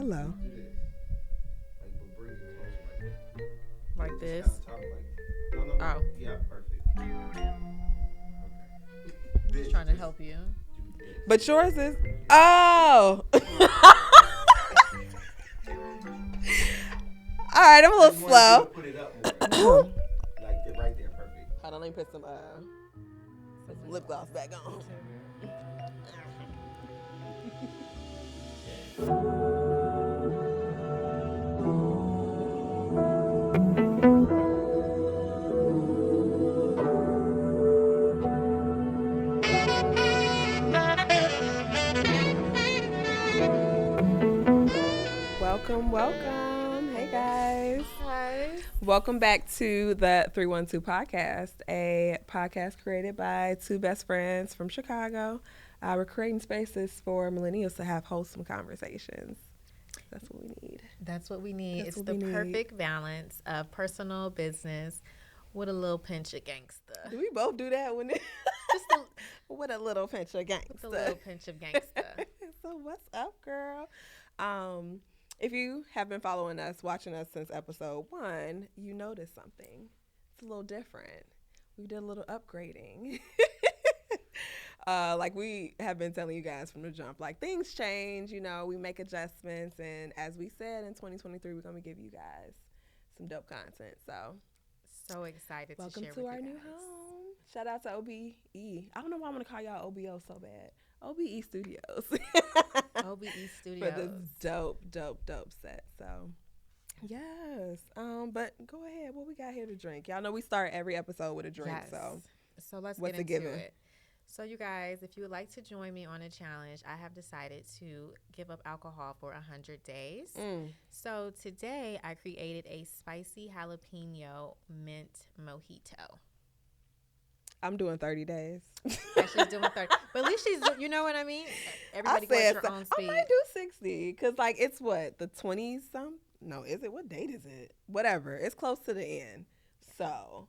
Hello. Do this. Like, but bring it closer Like just this. kinda talk like, no. Oh. Yeah, perfect. Okay. Just trying to help you. Do this. But yours is. Oh! All right, I'm a I little just wanted you slow. to put it up more. Like that right there, perfect. Hold on, let me put some lip gloss back on. Welcome. Hey guys. Hi. Welcome back to the 312 podcast, a podcast created by two best friends from Chicago. We're creating spaces for millennials to have wholesome conversations. That's what we need. That's what we need. That's It's what we the need. perfect balance of personal business with a little pinch of gangsta. Do we both do that when Just with a little pinch of gangsta? with a little pinch of gangsta. So what's up, girl? If you have been following us, watching us since episode 1, you noticed something. It's a little different. We did a little upgrading. Like we have been telling you guys from the jump, like things change, we make adjustments. And as we said, in 2023, we're going to give you guys some dope content. So excited Welcome to share to with our you new guys. home. Shout out to OBE. I don't know why I want to call y'all OBO so bad. OBE Studios. OBE Studios. For this dope set. So, yes. But go ahead. What we got here to drink? Y'all know we start every episode with a drink. Yes. So let's what's get the into given? it. So you guys, if you would like to join me on a challenge, I have decided to give up alcohol for 100 days. So today I created a spicy jalapeno mint mojito. I'm doing 30 days. She's doing 30. But at least you know what I mean? Everybody I goes said your own speed. I might do 60 because, like, it's what? The 20s some? No, is it? What date is it? Whatever. It's close to the end. So,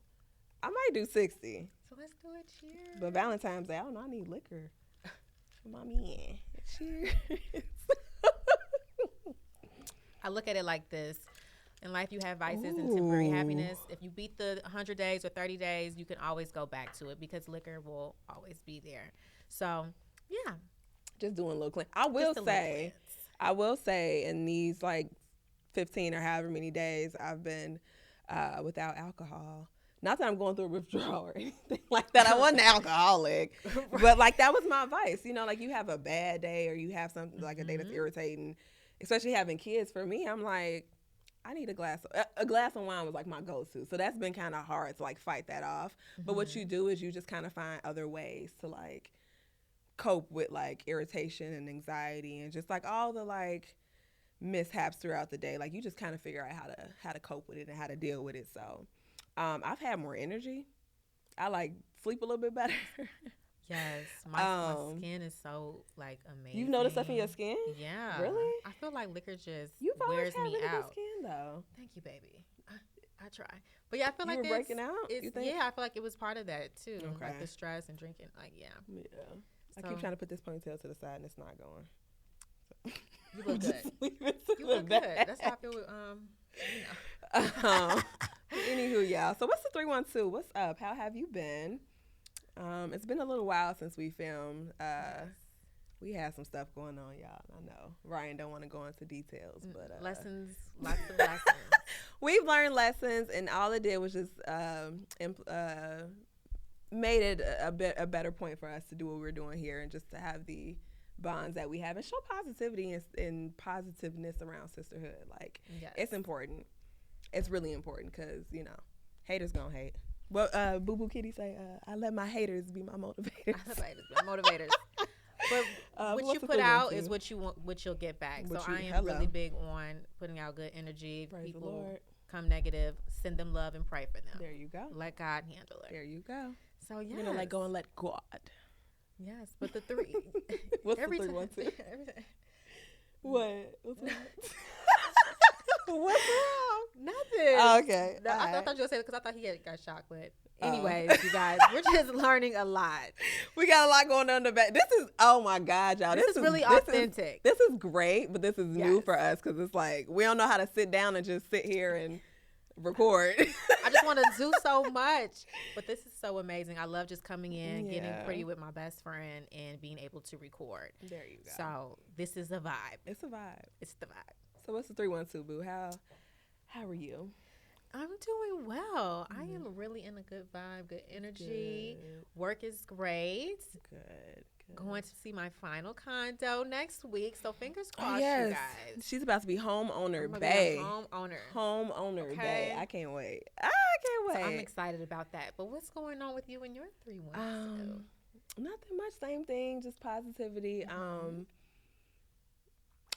I might do 60. So let's do it. Cheers. But Valentine's Day, I don't know. I need liquor for my man. Cheers. I look at it like this. In life, you have vices and temporary happiness. If you beat the 100 days or 30 days, you can always go back to it because liquor will always be there. So, yeah. Just doing a little clean. I will say in these like 15 or however many days I've been without alcohol. Not that I'm going through a withdrawal or anything like that. I wasn't an alcoholic. Right. But like that was my vice. Like you have a bad day or you have something like a day that's irritating, especially having kids. For me, I'm like, I need a glass of wine was like my go-to. So that's been kind of hard to like fight that off. But what you do is you just kind of find other ways to like cope with like irritation and anxiety and just like all the like mishaps throughout the day. Like you just kind of figure out how to cope with it and how to deal with it. So I've had more energy. I like sleep a little bit better. Yes, my skin is so like amazing. You've noticed stuff in your skin? Yeah. Really? I feel like liquor just You've always wears had me really out. Good skin though. Thank you, baby. I try. But yeah, I feel you like were breaking out. You think? Yeah, I feel like it was part of that too. Okay. Like the stress and drinking. Like yeah. I keep trying to put this ponytail to the side and it's not going. So. You look good. You look good. That's how I feel with Anywho, y'all. So what's the 312? What's up? How have you been? It's been a little while since we filmed. We had some stuff going on, y'all. I know Ryan don't want to go into details, but lessons, lots of lessons. We've learned lessons, and all it did was just made it a better point for us to do what we're doing here, and just to have the bonds that we have and show positivity and positiveness around sisterhood. Like It's important. It's really important because haters gonna hate. Well, Boo Boo Kitty say, I let my haters be my motivators. I let my haters be my motivators. But what you put out is what you want, what you'll get back. So I am really big on putting out good energy. Praise People the Lord. Come negative, send them love and pray for them. There you go. Let God handle it. There you go. So yeah, let go and let God. Yes, but the 3. What's the 312? What? What's wrong? What's wrong? Nothing. Oh, okay. No, I thought you were saying because I thought he got shot, but Anyways, you guys, we're just learning a lot. We got a lot going on in the back. This is, oh my God, y'all. This is really authentic. This is great, but this is new Yes. for us because it's like we don't know how to sit down and just sit here and record. I just want to do so much, but this is so amazing. I love just coming in, getting pretty with my best friend, and being able to record. There you go. So this is a vibe. It's a vibe. It's the vibe. So what's the 312, boo? How are you? I'm doing well. I am really in a good vibe, good energy. Good. Work is great. Good. Going to see my final condo next week. So fingers crossed, Oh, yes. you guys. She's about to be homeowner I'm gonna bae. be a homeowner. Homeowner Okay. bae. I can't wait. I can't wait. So I'm excited about that. But what's going on with you and your 312? Nothing much. Same thing. Just positivity.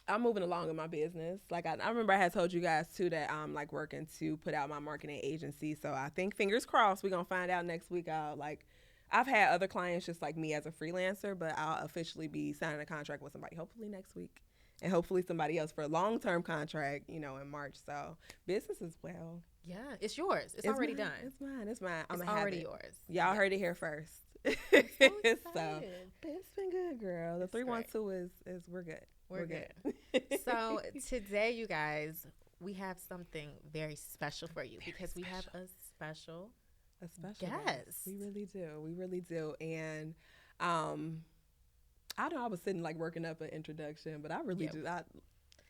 I'm moving along in my business. Like I remember I had told you guys too that I'm like working to put out my marketing agency. So I think fingers crossed we're gonna find out next week. I've had other clients just like me as a freelancer, but I'll officially be signing a contract with somebody hopefully next week, and hopefully somebody else for a long-term contract, in March. So business as well. Yeah, it's yours. It's already mine. done. It's mine. It's mine. It's already yours. Y'all heard it here first. So So excited. it's been good, girl. The It's 312 is we're good. We're good. So today, you guys, we have something very special for you because we have a special special guest. guest. We really do. And I know I was sitting like working up an introduction, but I really do.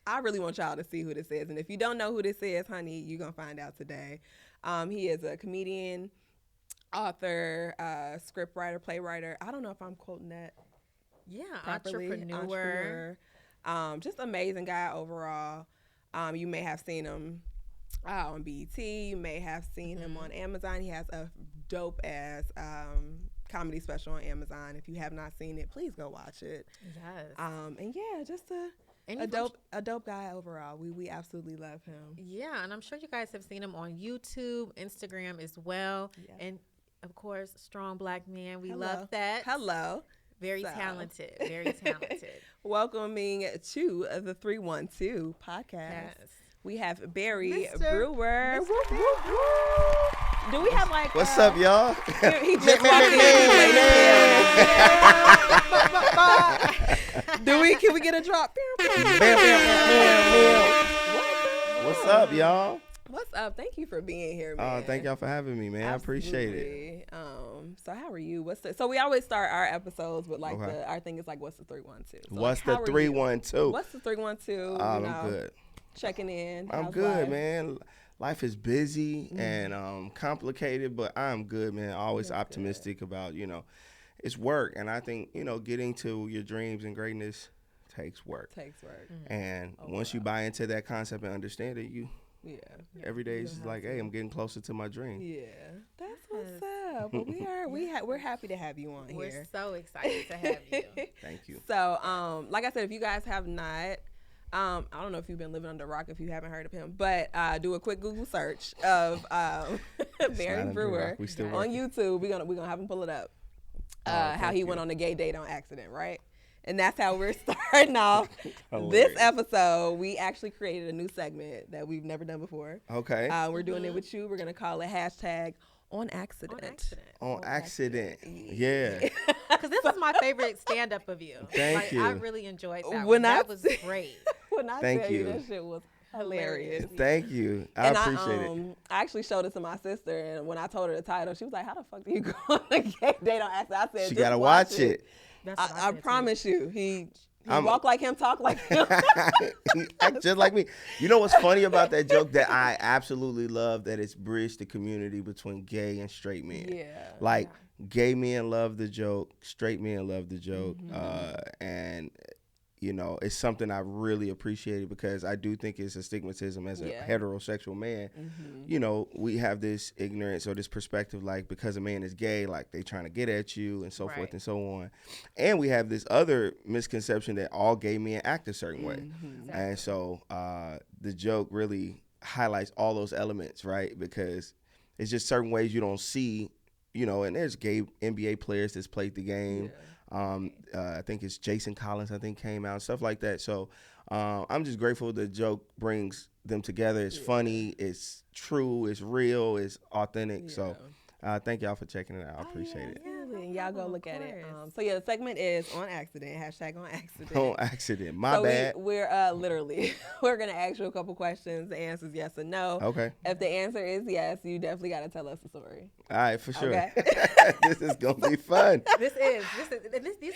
I really want y'all to see who this is. And if you don't know who this is, honey, you're gonna find out today. He is a comedian, author, script writer, playwright. I don't know if I'm quoting that Yeah, properly. entrepreneur. Just amazing guy overall. You may have seen him on BET. You may have seen him on Amazon. He has a dope ass comedy special on Amazon. If you have not seen it, please go watch it. Yes. And yeah, just And a dope guy overall. We absolutely love him. Yeah, and I'm sure you guys have seen him on YouTube, Instagram as well. Yeah. And of course, strong black man. We Hello. love that. Hello. Very talented. Very talented. Welcoming to the 312 podcast. Yes. We have Barry Mr. Brewer. Mr. Woo, woo, woo. Do we have like What's up, y'all? He just walked in. Can we get a drop? What's up, y'all? What's up? Thank you for being here, man. Thank y'all for having me, man. I appreciate it. Absolutely. So how are you? So we always start our episodes with like Okay. our thing is like, what's the 312? So What's like, the how are you? 312? What's the 312? I'm good. Checking in. I'm How's good, life? man. Life is busy and complicated, but I'm good, man. Always That's optimistic about, it's work. And I think, getting to your dreams and greatness takes work. Takes work. And once you buy into that concept and understand it, Yeah. every day is like, hey, I'm getting closer to my dream. Yeah. That's what's up. But we're happy to have you on We're here. so excited to have you. Thank you. So, like I said, if you guys have not, I don't know if you've been living under a rock if you haven't heard of him, but do a quick Google search of Barry under a Brewer rock. We still on working. YouTube. We're gonna have him pull it up. How thank he you. went on a gay date on accident, right? And that's how we're starting off this Hilarious. episode. We actually created a new segment that we've never done before. Okay. We're doing it with you. We're gonna call it hashtag on accident. On accident. On accident. Yeah. Because this is my favorite stand-up of you. Thank you. I really enjoyed that When one. I That was great. When I Thank tell you. that shit was hilarious. Thank you. I And appreciate it. I actually showed it to my sister, and when I told her the title, she was like, "How the fuck do you go on a gay date on accident?" I said, She "Just got to watch it. That's what I said too. promise you, he I'm- walk like him, talk like him. He act just like me. You know what's funny about that joke that I absolutely love that it's bridged the community between gay and straight men. Yeah. Like gay men love the joke, straight men love the joke, and it's something I really appreciated because I do think it's a stigmatism as a Yeah. heterosexual man. We have this ignorance or this perspective like because a man is gay, like they trying to get at you and so forth Right. and so on. And we have this other misconception that all gay men act a certain way. And so the joke really highlights all those elements, right? Because it's just certain ways you don't see, and there's gay NBA players that's played the game. I think it's Jason Collins, I think, came out, stuff like that. So I'm just grateful the joke brings them together. It's funny, it's true, it's real, it's authentic. So Thank y'all for checking it out. I appreciate it. Absolutely. And y'all go look at it. So yeah, the segment is on accident. Hashtag on accident. On accident. My bad. We're literally we're gonna ask you a couple questions. The answer is yes or no. Okay. If the answer is yes, you definitely gotta tell us the story. All right, for sure. Okay. This is gonna be fun. These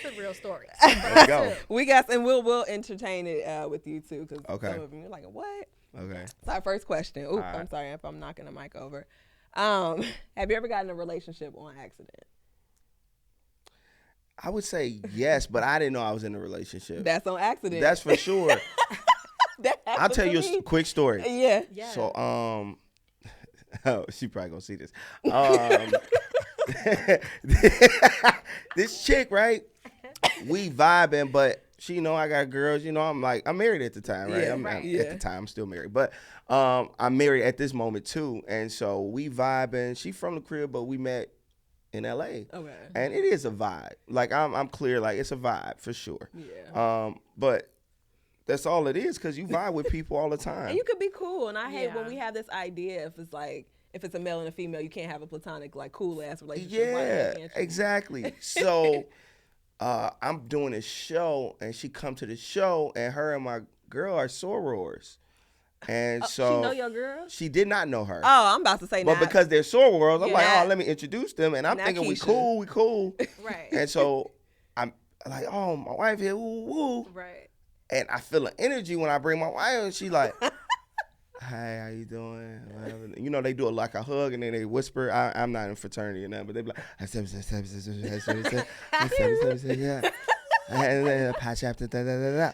are real stories. Let's go. We got, and we'll entertain it with you too, because Okay. some of them you're like, what? Okay. So our first question. Ooh, right. I'm sorry if I'm knocking the mic over. Have you ever gotten in a relationship on accident? I would say yes, but I didn't know I was in a relationship. That's on accident. That's for sure. That I'll happened tell to you me. a quick story. Yeah. So, oh, she probably gonna see this. This chick, right? We vibing, but she know I got girls. I'm married at the time, right? Yeah, I'm right. at the time I'm still married, but I'm married at this moment too, and so we vibing. She from the crib, but we met in LA. Okay. And it is a vibe. Like I'm clear, like it's a vibe for sure. Yeah. But that's all it is, because you vibe with people all the time. And you could be cool, and I hate when Yeah. we have this idea if it's a male and a female, you can't have a platonic, like, cool ass relationship. Yeah, Can't you? exactly. So I'm doing this show, and she come to the show, and her and my girl are sorors. And so she know your girl? she did not know her. Oh, I'm about to say But now. because they're sorors, I'm like, Yeah. oh, let me introduce them. And I'm Now thinking we Keisha. cool. Right. And so I'm like, oh, my wife here, woo, woo. Right. And I feel an energy when I bring my wife, and she like, hey, how you doing? Whatever. They do it like a hug, and then they whisper. I'm not in fraternity or nothing, but they be like, yeah. And then patch after da.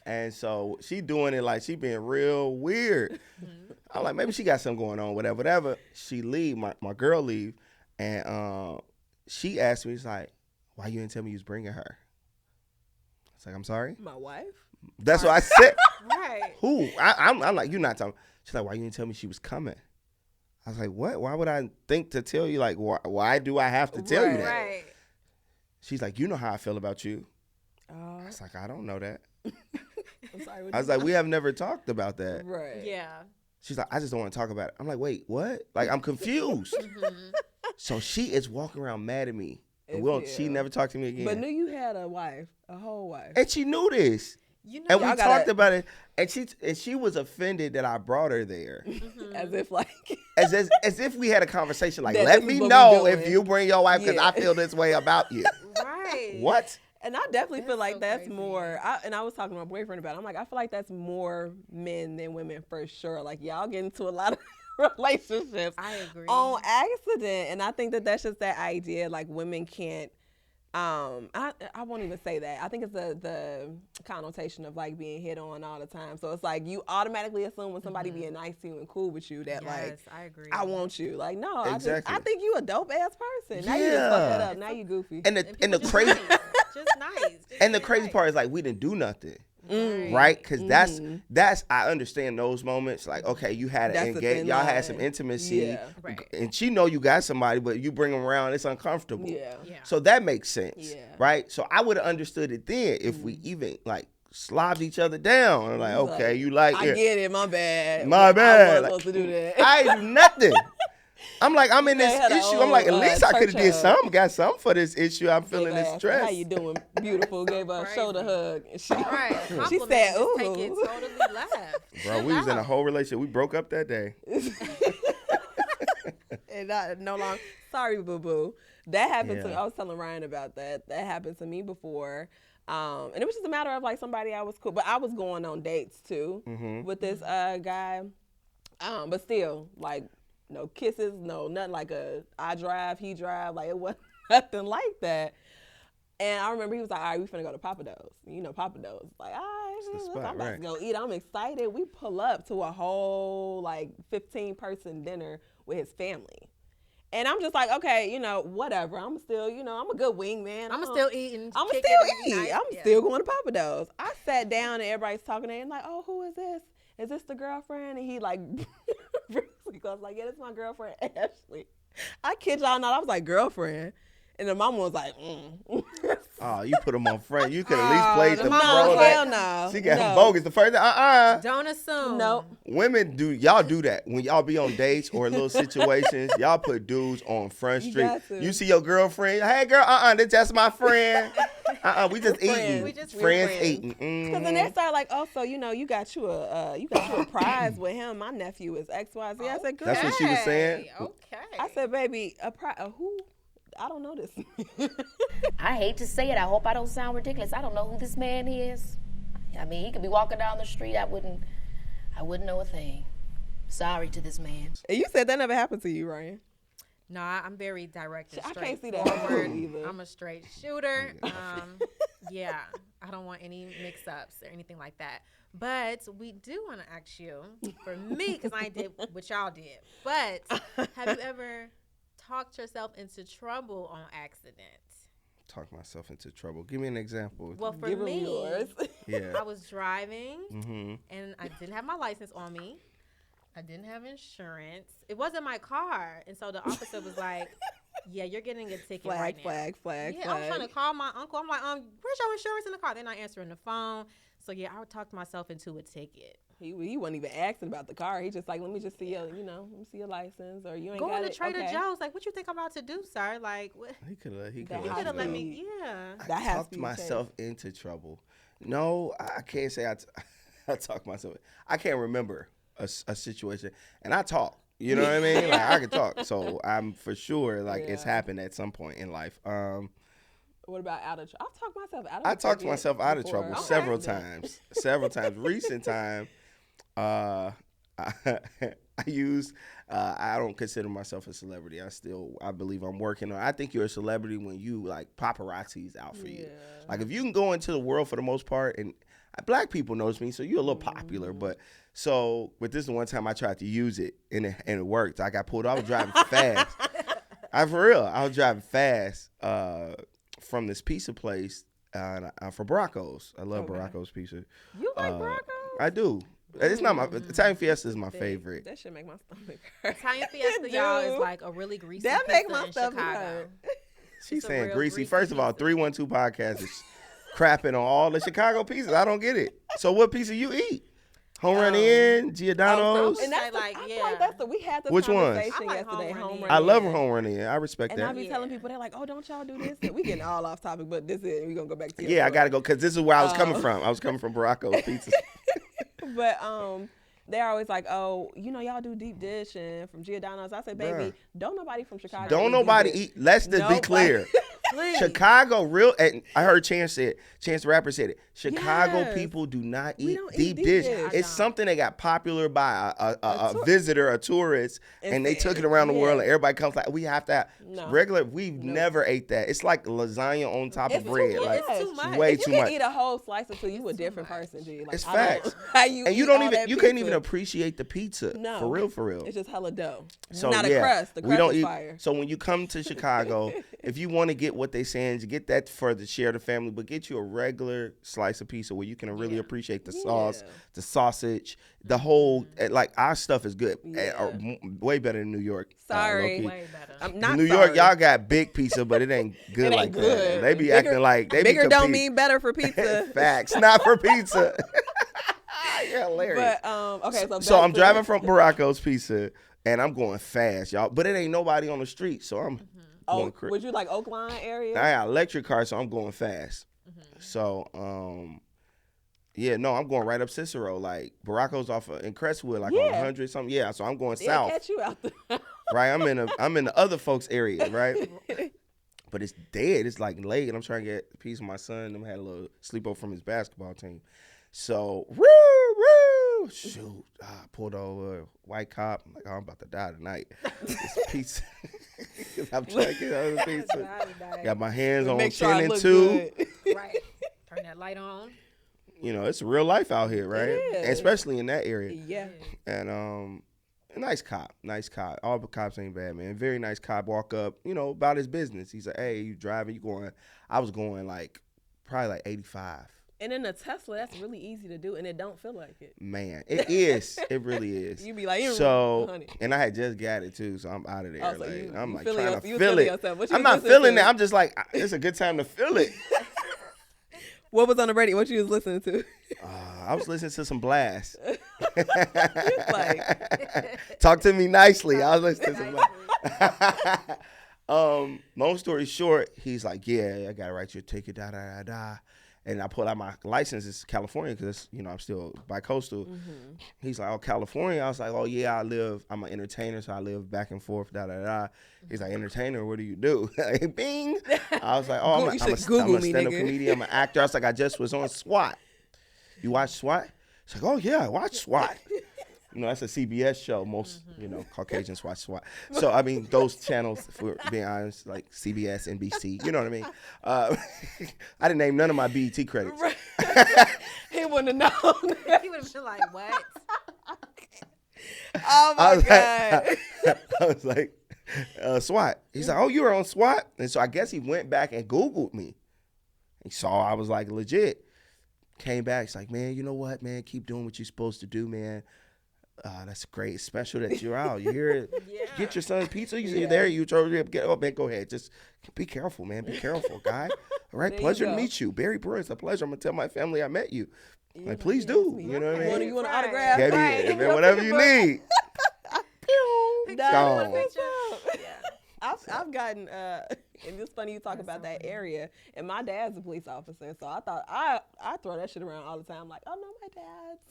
And so she doing it like she being real weird. I'm like, maybe she got something going on, whatever. She leave, my girl leave, and she asked me, she's like, why you didn't tell me you was bringing her? It's like, I'm sorry? My wife? That's what I said. Right. Who? I'm like, you're not talking. She's like, why you didn't tell me she was coming? I was like, what? Why would I think to tell you? Like, why do I have to tell you that? Right. She's like, you know how I feel about you. Oh, I was like, I don't know that. I'm sorry. I was like, we have never talked about that. Right. Yeah. She's like, I just don't want to talk about it. I'm like, wait, what? Like, I'm confused. So she is walking around mad at me. And she never talked to me again. But knew you had a wife, a whole wife. And she knew this. You know, And we y'all talked about it. And she was offended that I brought her there. As if like As if we had a conversation like, That let this me is what we know if doing. you bring your wife because Yeah. I feel this way about you. right. What? And I definitely feel That's like so that's crazy. more. I was talking to my boyfriend about it. I'm like, I feel like that's more men than women for sure. Like, y'all get into a lot of relationships I agree. on accident. And I think that that's just that idea. Like, women can't. I won't even say that. I think it's the connotation of like being hit on all the time. So it's like you automatically assume when somebody being nice to you and cool with you that like Yes, I agree. I want you. Like, no, Exactly. I think you a dope ass person. Now you just Yeah. fucked that up. Now you goofy. And the people just crazy nice. Just nice. Just and the being crazy nice. part is like we didn't do nothing. Mm. Right? Because that's I understand those moments. Like, okay, you had That's an the engage, thin y'all had line. some intimacy, Yeah. Right. and she know you got somebody, but you bring them around, it's uncomfortable. Yeah. Yeah. So that makes sense, Yeah. right? So I would have understood it then if we even like slobbed each other down. I'm like, okay, you like I it. get it. My bad. My bad. I Like, wasn't supposed to do that. I ain't do nothing. I'm like, I'm in this had a issue. I'm like, at old, least I could church have did hug. something, got something for this issue. I'm feeling Gave this her, stress. How you doing? Beautiful. Gave her a Crazy. shoulder hug. And she, Right. she Compliment, said, just take it ooh. totally left. Bro, we was in a whole relationship. We broke up that day. And I no longer. Sorry, boo boo. That happened to. Yeah. I was telling Ryan about that. That happened to me before. And it was just a matter of like somebody I was cool, but I was going on dates too with this guy. But still, like no kisses, no nothing like I drive, he drive, like it wasn't nothing like that. And I remember he was like, all right, we finna go to Papa Do's. You know, Papa Do's. Like, all right, the look, spot, I'm about right. to go eat. I'm excited. We pull up to a whole like 15-person dinner with his family. And I'm just like, okay, you know, whatever. I'm still, you know, I'm a good wingman. I'm still eating. I'm kick still it, eating. nice. I'm Yeah. still going to Papa Do's. I sat down and everybody's talking to him like, oh, who is this? Is this the girlfriend? And he like, goes like, yeah, this is my girlfriend, Ashley. I kid y'all not. I was like, girlfriend. And the mama was like, Oh, you put them on front. You could at least play the no, role. hell no. She got No. bogus the first time. Don't assume. Nope. Women y'all do that when y'all be on dates or little situations. Y'all put dudes on front street. got to. You see your girlfriend. Hey girl, that's just my friend. We just eating. We just friends friends. eating. Because then they start like, oh, so you got you a prize with him. My nephew is X Y Z. I said, girl. That's what she was saying. Okay. I said, baby, a who? I don't know this. I hate to say it. I hope I don't sound ridiculous. I don't know who this man is. I mean, he could be walking down the street. I wouldn't know a thing. Sorry to this man. And you said that never happened to you, Ryan. No, I'm very direct and I straight can't see that forward. either. I'm a straight shooter. Yeah, I don't want any mix-ups or anything like that. But we do want to ask you, for me, because I did what y'all did. But have you ever talked yourself into trouble on accident? Talk myself into trouble. Give me an example. Well, for Give him me, yours. Yeah. I was driving Mm-hmm. and I didn't have my license on me. I didn't have insurance. It wasn't my car. And so the officer was like, yeah, you're getting a ticket right now. Flag. Yeah, I was trying to call my uncle. I'm like, where's your insurance in the car? They're not answering the phone. So yeah, I would talk myself into a ticket. He wasn't even asking about the car. He just like, let me just see your, let me see your license, or you ain't got Going it. to Trader Okay. Joe's, like, what you think I'm about to do, sir? Like, what? He could have. You could have let me, yeah. That has Talked to be myself into trouble. No, I can't say I talked myself. I can't remember a situation, and I talk. You know what I mean? Like I can talk, so I'm for sure like it's happened at some point in life. What about out of trouble? I've talked myself out of I talked ticket myself out of before. trouble Okay. several times. Several times. Recent time, I used. I don't consider myself a celebrity. I believe I'm working on. I think you're a celebrity when you like paparazzi's out for you. Like if you can go into the world for the most part, and black people knows me, so you're a little popular. But so, but this is the one time I tried to use it, and it worked. I got pulled. I was driving fast. For real. I was driving fast from this pizza place for Bracco's. I love Bracco's pizza. You like Bracco's? I do. It's not my Italian Fiesta is my favorite. That should make my stomach hurt. Italian Fiesta, y'all, is like a really greasy That pizza make my in stomach Chicago. hurt. She's It's a saying real greasy. greasy First of all, pizza. 312 podcast is crapping on all the Chicago pizzas. I don't get it. So what pizza you eat? Home Run Inn, Giordano's. so- And that's Like, I yeah. feel like that's we had this Which ones? conversation I like yesterday. Home Run Inn. I love Inn. Home Run Inn. I respect And I that. be telling people, they're like, oh, don't y'all do this? And we getting all off topic, but this is we gonna go back to your Yeah, I story. gotta go because this is where I was coming from. I was coming from Baracco's Pizza. But they're always like, oh, y'all do deep dish and from Giordano's. I said, baby, Bruh. don't nobody from Chicago. Don't eat deep nobody dish. eat. Let's just be Nobody. clear. Please. Chicago real. And I heard Chance say it. Chance the rapper said it. Chicago Yes. people do not We eat don't eat deep deep dish. dish. I It's don't. something that got popular by a tour- visitor, a tourist, and they took it around the world. And everybody comes like, we have to have No. regular. We've never ate that. It's like lasagna on top It's of bread. too Like much. It's too much. way If you too can much. eat a whole slice or two, you a different person, G. Like, It's I don't know facts. how you And you eat don't all even that you can't pizza. even appreciate the pizza. No. For real. It's just hella dough. So Not yeah, a crust. The we crust don't is eat. fire. So when you come to Chicago, if you want to get what they saying, you get that for the share the family, but get you a regular slice of pizza where you can really appreciate the sauce, the sausage, the whole like our stuff is good, way better than New York. Sorry. low-key. Way better. I'm not New sorry. York, y'all got big pizza, but it ain't good It ain't like that. good. They be Bigger- acting like they Bigger be don't competing. mean better for pizza. Facts, not for pizza. You're hilarious. But okay, So back I'm to- driving from Baracco's Pizza, and I'm going fast, y'all. But it ain't nobody on the street, so I'm going crazy. Would you like Oakline area? I got an electric car, so I'm going fast. So, yeah, no, I'm going right up Cicero. Like Baracco's off in Crestwood, like on 100 something. Yeah, so I'm going They'll south. catch you out there. Right, I'm in the other folks' area, right? But it's dead. It's like late, and I'm trying to get a piece of my son. Them had a little sleepover from his basketball team. So, woo, shoot, I pulled over, white cop. I'm like, oh, I'm about to die tonight. It's pizza. I'm trying to get other pizza. Got my hands on Make sure 10 I and look 2. good. Right. Turn that light on. You know, it's real life out here, right? It is. Especially in that area. Yeah. And a nice cop. All the cops ain't bad, man. Very nice cop. Walk up, about his business. He's like, hey, you driving? You going? I was going probably like 85. And in a Tesla, that's really easy to do, and it don't feel like it. Man, it is. It really is. You be like, so, honey. and I had just got it too, so I'm out of there. Oh, so you I'm you like feeling trying your- to you feel feeling it. yourself. What you I'm not listening feeling to? it. I'm just like, it's a good time to feel it. What was on the radio? What you was listening to? I was listening to some Blast. Like, Talk to me nicely. I was listening to some Blast. Long story short, he's like, yeah, I gotta write you a ticket, da da da da. And I pulled out my license. It's California because I'm still bi-coastal. Mm-hmm. He's like, oh, California. I was like, oh yeah, I'm an entertainer, so I live back and forth, da da da. He's like, entertainer, what do you do? Bing. I was like, oh, I'm a stand-up comedian. I'm an actor. I was like, I just was on SWAT. You watch SWAT? He's like, oh yeah, I watch SWAT. That's a CBS show. Most, Caucasians watch SWAT. So, I mean, those channels, for being honest, like CBS, NBC, you know what I mean? I didn't name none of my BET credits. Right. He wouldn't have known. He would have been like, what? Oh, my God. I was like, SWAT. He's like, oh, you were on SWAT? And so I guess he went back and Googled me. He saw I was like legit. Came back. He's like, man, you know what, man? Keep doing what you're supposed to do, man. That's great. It's special that you're out. You hear it? Yeah. Get your son pizza. You're there. You told him, man, go ahead. Just be careful, man. Be careful, guy. All right. Pleasure to meet you. Barry Brewer, it's a pleasure. I'm going to tell my family I met you. Like, please do. You know what I mean? You want an autograph? Right. Man, whatever you need. I've gotten, and it's funny you talk about that area. And my dad's a police officer, so I thought I throw that shit around all the time. Like, oh no, my dad's.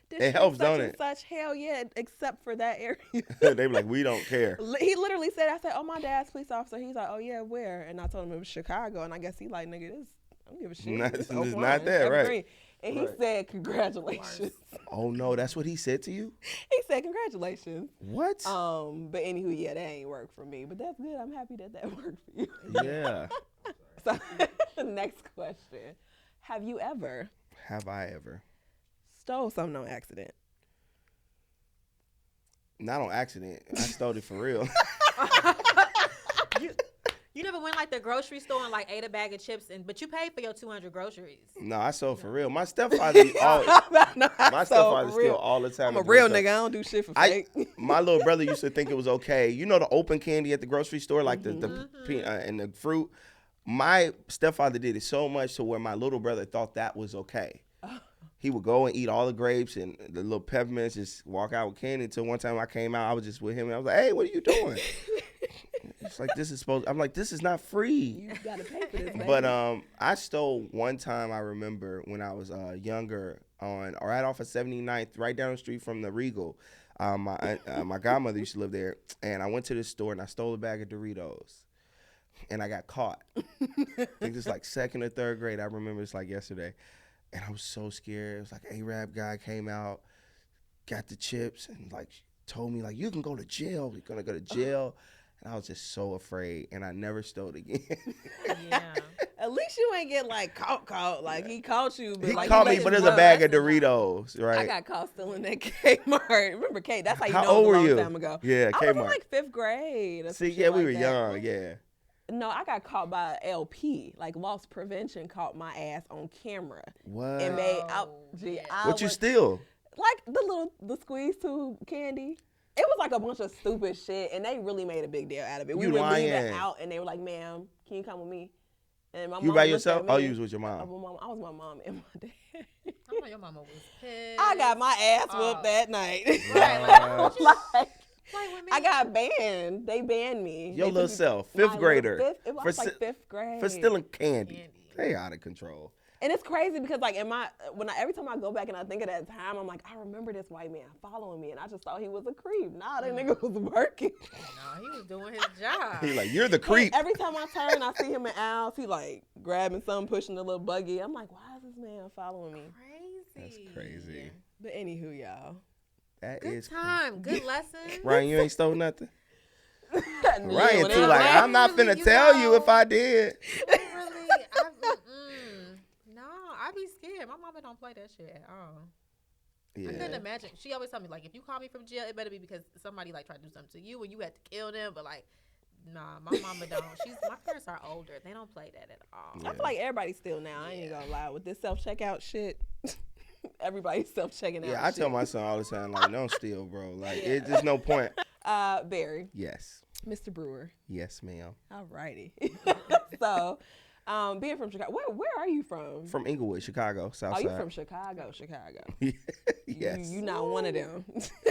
It helps, don't it? Such hell yeah, except for that area. They be like, we don't care. He literally said, I said, oh, my dad's police officer. He's like, oh yeah, where? And I told him it was Chicago, and I guess he like, nigga, this I don't give a shit. It's not that, right? Green. And he said, congratulations. Oh no, that's what he said to you? He said, congratulations. What? But anywho, yeah, that ain't work for me. But that's good. I'm happy that worked for you. Yeah. So, next question. Have I ever stole something on accident? Not on accident. I stole it for real. You never went like the grocery store and like ate a bag of chips but you paid for your 200 groceries. No, I stole for real. My stepfather steal all the time. I'm a real nigga. I don't do shit for fake. My little brother used to think it was okay. You know the open candy at the grocery store, like the and the fruit. My stepfather did it so much to where my little brother thought that was okay. He would go and eat all the grapes and the little peppermints, just walk out with candy. Until one time I came out, I was just with him, and I was like, hey, what are you doing? It's like, I'm like, this is not free. You gotta pay for this, baby. But I stole one time, I remember, when I was younger, right off of 79th, right down the street from the Regal. My godmother used to live there, and I went to this store, and I stole a bag of Doritos. And I got caught. I think it's like second or third grade. I remember it's like yesterday. And I was so scared. It was like A-Rap guy came out, got the chips, and like told me like, you can go to jail. You're gonna go to jail. And I was just so afraid, and I never stole it again. Yeah. At least you ain't get like caught. Like he caught you, but he like, caught me, but there's a bag of Doritos, right? I got caught stealing that Kmart. Remember K? That's how you know old it was were a long you? time ago. Yeah, I Kmart. was in like 5th grade. See, yeah, we were young, yeah. No, I got caught by LP. Like loss prevention caught my ass on camera. What? And made What you steal? Like the squeeze tube candy. It was like a bunch of stupid shit, and they really made a big deal out of it. We were leaving out, and they were like, "Ma'am, can you come with me?" And my mom by yourself? Oh, you was with your mom. I was my mom and my dad. I know your mama was pissed. I got my ass whooped that night. Right. I got banned. They banned me. Your little self, 5th grader. It was like 5th grade. For stealing candy. They out of control. And it's crazy because like every time I go back and I think of that time, I'm like, I remember this white man following me, and I just thought he was a creep. Nah, that nigga was working. No, he was doing his job. He like, you're the creep. Every time I turn, I see him in aisles. He like grabbing something, pushing the little buggy. I'm like, why is this man following me? Crazy. That's crazy. But anywho, y'all. Good time. Good lesson. Ryan, you ain't stole nothing? Ryan too like, I'm not finna tell you if I did. I be scared. My mama don't play that shit at all. Yeah. I couldn't imagine. She always told me, like, if you call me from jail, it better be because somebody, like, tried to do something to you and you had to kill them. But, like, nah, my mama don't. My parents are older. They don't play that at all. Yeah. I feel like everybody's still now. I ain't gonna lie. With this self-checkout shit, everybody's self-checking out. Yeah, I tell my son all the time, like, don't steal, bro. Like, there's no point. Barry. Yes. Mr. Brewer. Yes, ma'am. All righty. So, Being from Chicago, where are you from? From Inglewood, Chicago, Oh, southside. you from Chicago? Yes. You not one of them.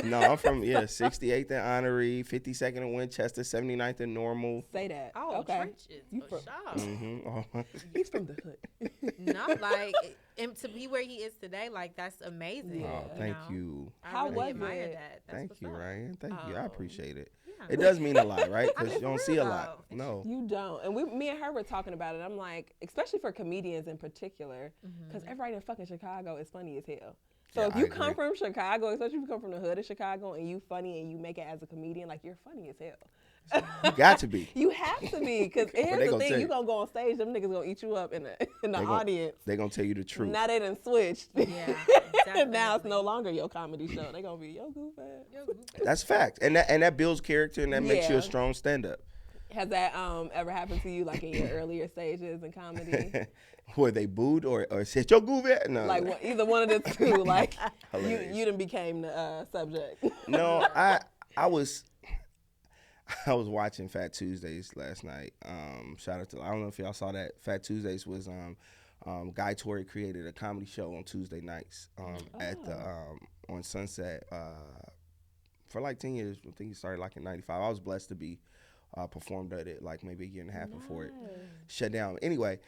No, I'm from 68th and Honoree, 52nd and Winchester, 79th and Normal. Say that. Oh, okay. trenches. You For from- sure. Mm-hmm. He's from the hood. No, like, and to be where he is today, like, that's amazing. Yeah. Oh, thank know? you. I How really was admire it? that. That's Thank what's you, up. Ryan. Thank you. I Oh. appreciate it. Yeah. It does mean a lot, right? I Because mean, you don't for see a real, lot. though. No. You don't. And me and her were talking about it. I'm like, especially for comedians in particular, because everybody in fucking Chicago is funny as hell. So Yeah, if you I come agree. from Chicago, especially if you come from the hood of Chicago and you funny and you make it as a comedian, like you're funny as hell. You got to be. You have to be, because they here's the gonna thing: tell you you. gonna go on stage, them niggas gonna eat you up in the audience. They're going to tell you the truth. Now they done switched. Yeah, Now it's definitely. no longer your comedy show. They gonna be yo goof ass. That's fact. And that builds character and that makes you Yeah. a strong stand-up. Has that ever happened to you, like in your earlier stages in comedy? Were they booed or said, yo, goof it? No. Like either one of the two. Like Hilarious. you done became the subject. No, I was watching Fat Tuesdays last night. Shout out to, I don't know if y'all saw that. Fat Tuesdays was Guy Torrey created a comedy show on Tuesday nights at the on Sunset for like 10 years. I think he started like in '95. I was blessed to be performed at it like maybe a year and a half before it shut down. Anyway,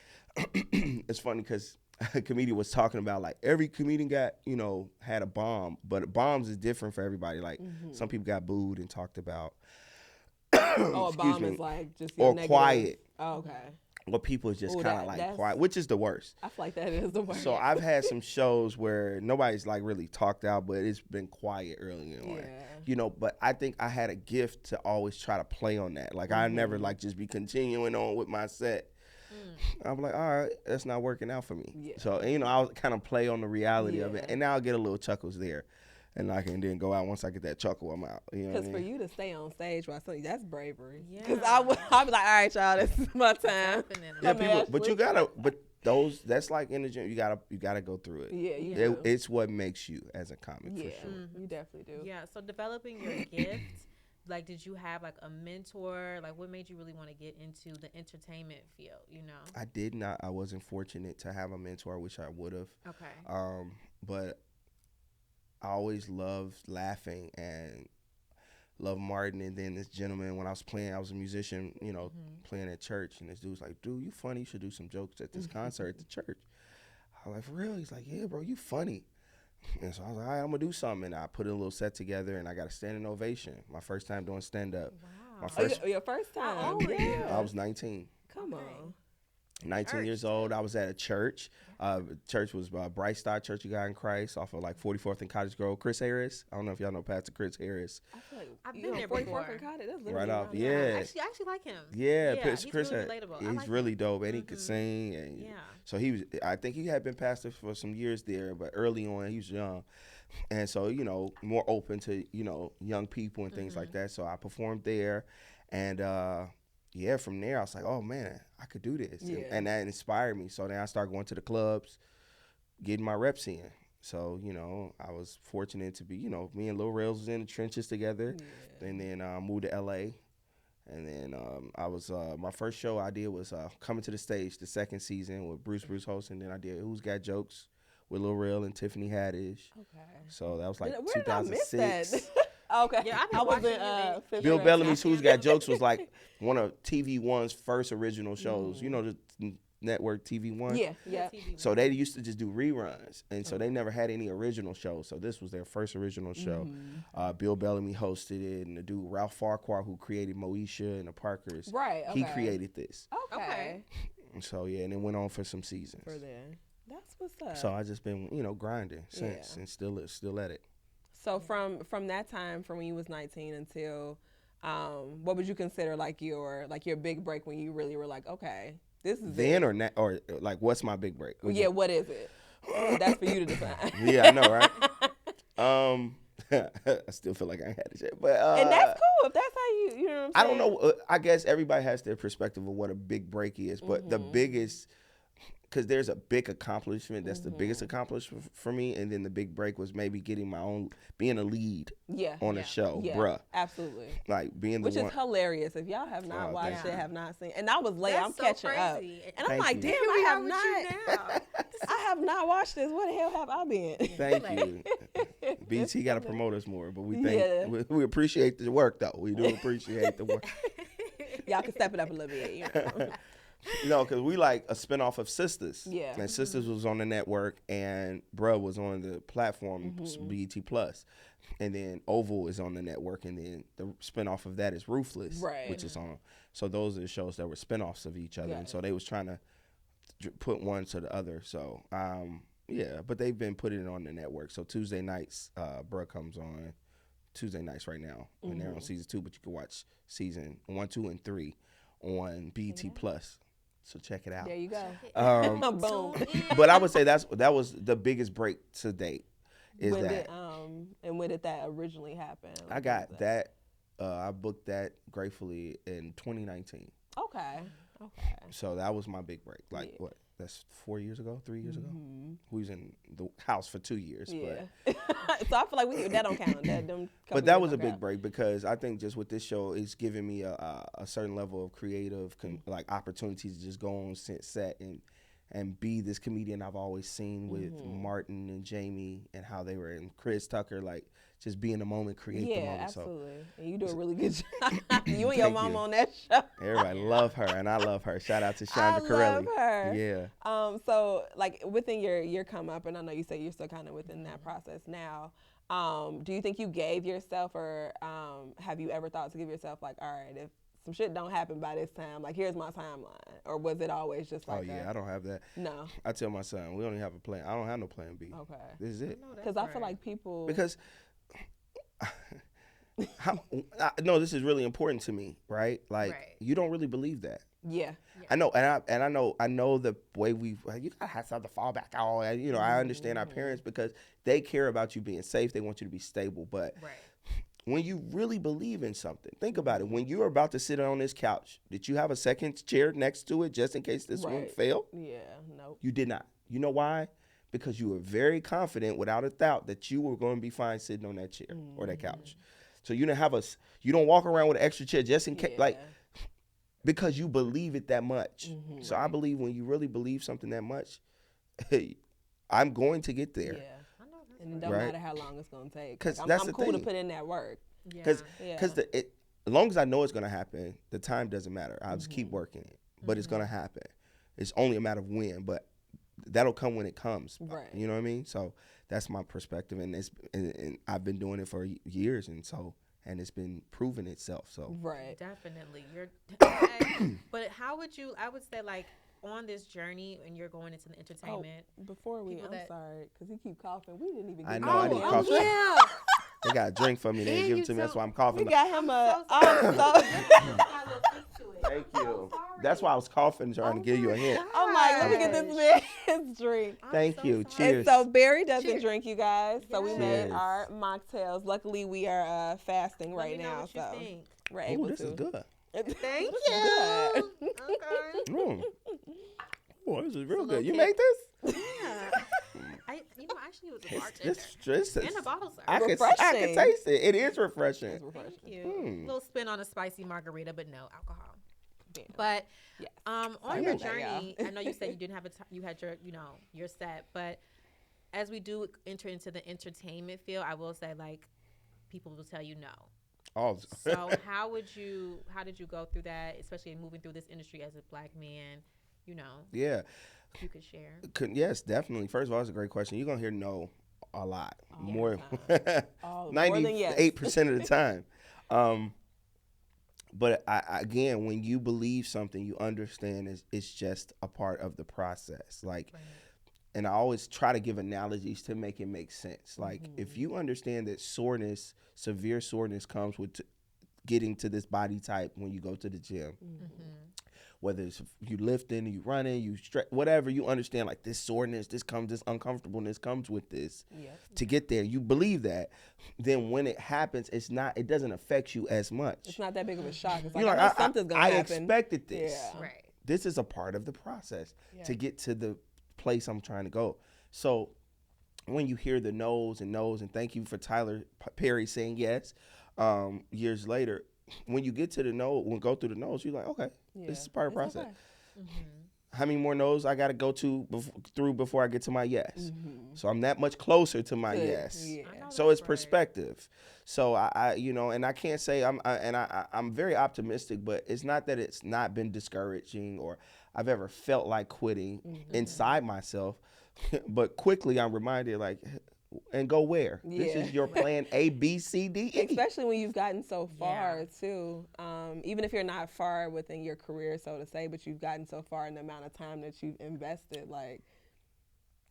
it's funny because a comedian was talking about like every comedian got, had a bomb, but bombs is different for everybody. Like some people got booed and talked about. Oh, a Excuse bomb me. is like just your Or negative. quiet. Oh, okay. Or people is just Ooh, kind of that's- like quiet, which is the worst. I feel like that is the worst. So I've had some shows where nobody's like really talked out, but it's been quiet early on. Yeah. But I think I had a gift to always try to play on that. Like I never like just be continuing on with my set. I'm like, all right, that's not working out for me. Yeah. So I'll kind of play on the reality of it, and now I'll get a little chuckles there, and I can then go out once I get that chuckle, I'm out. You know what I Because for mean? you to stay on stage while something, that's bravery. Yeah. Because I'd be like, all right, y'all, this is my time. Definitely. Yeah, Come people, at but me. you gotta, that's like in the gym. You gotta go through it. Yeah, you do. It's what makes you as a comic Yeah, for sure. you definitely do. Yeah, so developing your gift, like, did you have like a mentor? Like, what made you really want to get into the entertainment field? I did not. I wasn't fortunate to have a mentor. I wish I would have. Okay. But I always loved laughing and loved Martin. And then this gentleman, when I was playing, I was a musician, playing at church. And this dude was like, dude, you funny. You should do some jokes at this concert at the church. I was like, for real? He's like, yeah, bro, you funny. And so I was like, all right, I'm going to do something. And I put a little set together, and I got a standing ovation. My first time doing stand-up. Wow. My first, Your first time. How old were you? I was 19. Come Okay. on. 19 years old. I was at a church. Church was Bright Star Church of God in Christ off of like 44th and Cottage Grove. Chris Harris. I don't know if y'all know Pastor Chris Harris. I feel like I've you been on there 44th before. and Cottage, that's Right literally off, around yeah. there. I actually like him. Yeah, he's Chris really Harris. relatable. I He's like really him. dope, and he could sing. And Yeah. so I think he had been pastor for some years there, but early on he was young, and so more open to young people and things like that. So I performed there, and from there I was like, oh man, I could do this, Yeah. and that inspired me. So then I started going to the clubs, getting my reps in. So I was fortunate to be me and Lil Rails was in the trenches together, and then moved to LA. And then I was my first show I did was Coming to the Stage, the second season with Bruce hosting. Then I did Who's Got Jokes with Lil Rel and Tiffany Haddish. Okay. So that was like Where did I miss 2006. that? Okay. Yeah, I've been I was watching in you fifth Bill grade. Bellamy's Who's Got Jokes was like one of TV One's first original shows. The network TV One. Yeah, yeah. So they used to just do reruns, and so they never had any original shows. So this was their first original show. Bill Bellamy hosted it, and the dude Ralph Farquhar, who created Moesha and the Parkers, Right, he okay. created this. Okay. And so and it went on for some seasons. For then. That's what's up. So I just been grinding since, and still at it. So from that time, from when you was 19 until, what would you consider like your big break when you really were like, okay, this is Then it. or like what's my big break? Yeah, what is it? That's for you to decide. Yeah, I know, right? I still feel like I ain't had it yet, but And that's cool if that's how you know what I'm saying. I don't know. I guess everybody has their perspective of what a big break is, but the biggest because there's a big accomplishment. That's the biggest accomplishment for me. And then the big break was maybe getting my own, being a lead on a show, bruh. Absolutely. Like being the Which one. is hilarious. If y'all have not watched it, have not seen, and I was late. That's I'm so catching up, crazy. and I'm Thank like, you. damn, Here I we have are with not. you now. I have not watched this. Where the hell have I been? Thank you. BT got to promote us more, but we Yeah. we appreciate the work though. We do appreciate the work. Y'all can step it up a little bit, you know. No, because we like a spinoff of Sisters. Yeah. And Sisters was on the network, and Bruh was on the platform BET Plus, and then Oval is on the network, and then the spinoff of that is Ruthless, Right. which is on. So those are the shows that were spinoffs of each other, and so they was trying to put one to the other. So yeah, but they've been putting it on the network. So Tuesday nights, Bruh comes on Tuesday nights right now, and they're on season 2, but you can watch season 1, 2, and 3 on BET Plus. So check it out. There you go. Boom. But I would say that was the biggest break to date. Is When that did, and when did that originally happen? I got that. I booked that gratefully in 2019. Okay. So that was my big break. Like what? That's 4 years ago, 3 years ago. We was in the house for 2 years. Yeah. So I feel like that don't count. But that was a big break because I think just with this show, it's giving me a certain level of creative like opportunities to just go on set and be this comedian I've always seen with Martin and Jamie and how they were, and Chris Tucker, like just be in the moment, create the moment. Absolutely. And you do a really good job. You and your mom on that show. Everybody love her, and I love her. Shout out to Shonda Corelli. I love her. Yeah. So like within your come up, and I know you say you're still kind of within that process now. Do you think you gave yourself, or have you ever thought to give yourself like, all right, if some shit don't happen by this time, like here's my timeline, or was it always just like? Oh yeah, I don't have that. No. I tell my son we don't even have a plan. I don't have no plan B. Okay. This is it. Because I feel like people. Because no, this is really important to me, right? Like you don't really believe that. Yeah. I know, and I know the way you gotta have something to fall back on. You know, I understand our parents because they care about you being safe. They want you to be stable. But when you really believe in something, think about it. When you're about to sit on this couch, did you have a second chair next to it just in case this one failed? Yeah. Nope. You did not. You know why? Because you were very confident, without a doubt, that you were going to be fine sitting on that chair or that couch. So you don't walk around with an extra chair just in case, like, because you believe it that much. So I believe when you really believe something that much, hey, I'm going to get there. Yeah. And it don't matter how long it's going to take. Because I'm that's the cool thing. to put in that work. Because as long as I know it's going to happen, the time doesn't matter. I'll just keep working it. But it's going to happen. It's only a matter of when, but that'll come when it comes. Right. You know what I mean? So that's my perspective, and I've been doing it for years, and it's been proving itself. So Definitely. But how would you? I would say like on this journey, and you're going into the entertainment. Before I'm sorry, because he keep coughing. We didn't even. I know. I need cough. Yeah. They got a drink for me. They didn't give it to me. That's why I'm coughing. We got him a. Thank you. That's why I was coughing, trying to give you a hint. I'm like, let me get this man his drink. Thank you. Cheers. And so Barry doesn't drink, you guys. So we made our mocktails. Luckily, we are fasting right now, so we're able to. This is good. Thank you. Good. Okay. Oh, this is real good. You made this? Yeah. Actually, it was a bartender. And a bottle serve. I can taste it. It is refreshing. It's refreshing. Thank you. A little spin on a spicy margarita, but no alcohol. Yeah. But on your journey, I know you said you didn't have you had your your set, but as we do enter into the entertainment field, I will say like people will tell you no. Oh. So how did you go through that, especially in moving through this industry as a Black man? Yeah. You could share. Yes, definitely. First of all, it's a great question. You're going to hear no a lot. More 98% of the time. But again, when you believe something, you understand it's just a part of the process. Like, and I always try to give analogies to make it make sense. Like, if you understand that severe soreness comes with getting to this body type when you go to the gym, whether it's you lifting, you running, you stretch, whatever, you understand like this soreness, this uncomfortableness comes with this. To get there, you believe that. Then when it happens, it doesn't affect you as much. It's not that big of a shock. It's like, I know something's gonna happen. I expected this. Yeah. Right. this is a part of the process to get to the place I'm trying to go. So when you hear the no's, and thank you for Tyler Perry saying yes, years later, when you get to the no, when go through the no's, you're like, okay, this is part of the process. Okay. How many more no's I got to go through before I get to my yes? So I'm that much closer to my yes. Yeah. So it's perspective. So I and I can't say I'm very optimistic, but it's not that it's not been discouraging or I've ever felt like quitting inside myself. But quickly I'm reminded, like, and go where? Yeah. This is your plan A, B, C, D, E. Especially when you've gotten so far too. Even if you're not far within your career, so to say, but you've gotten so far in the amount of time that you've invested. Like,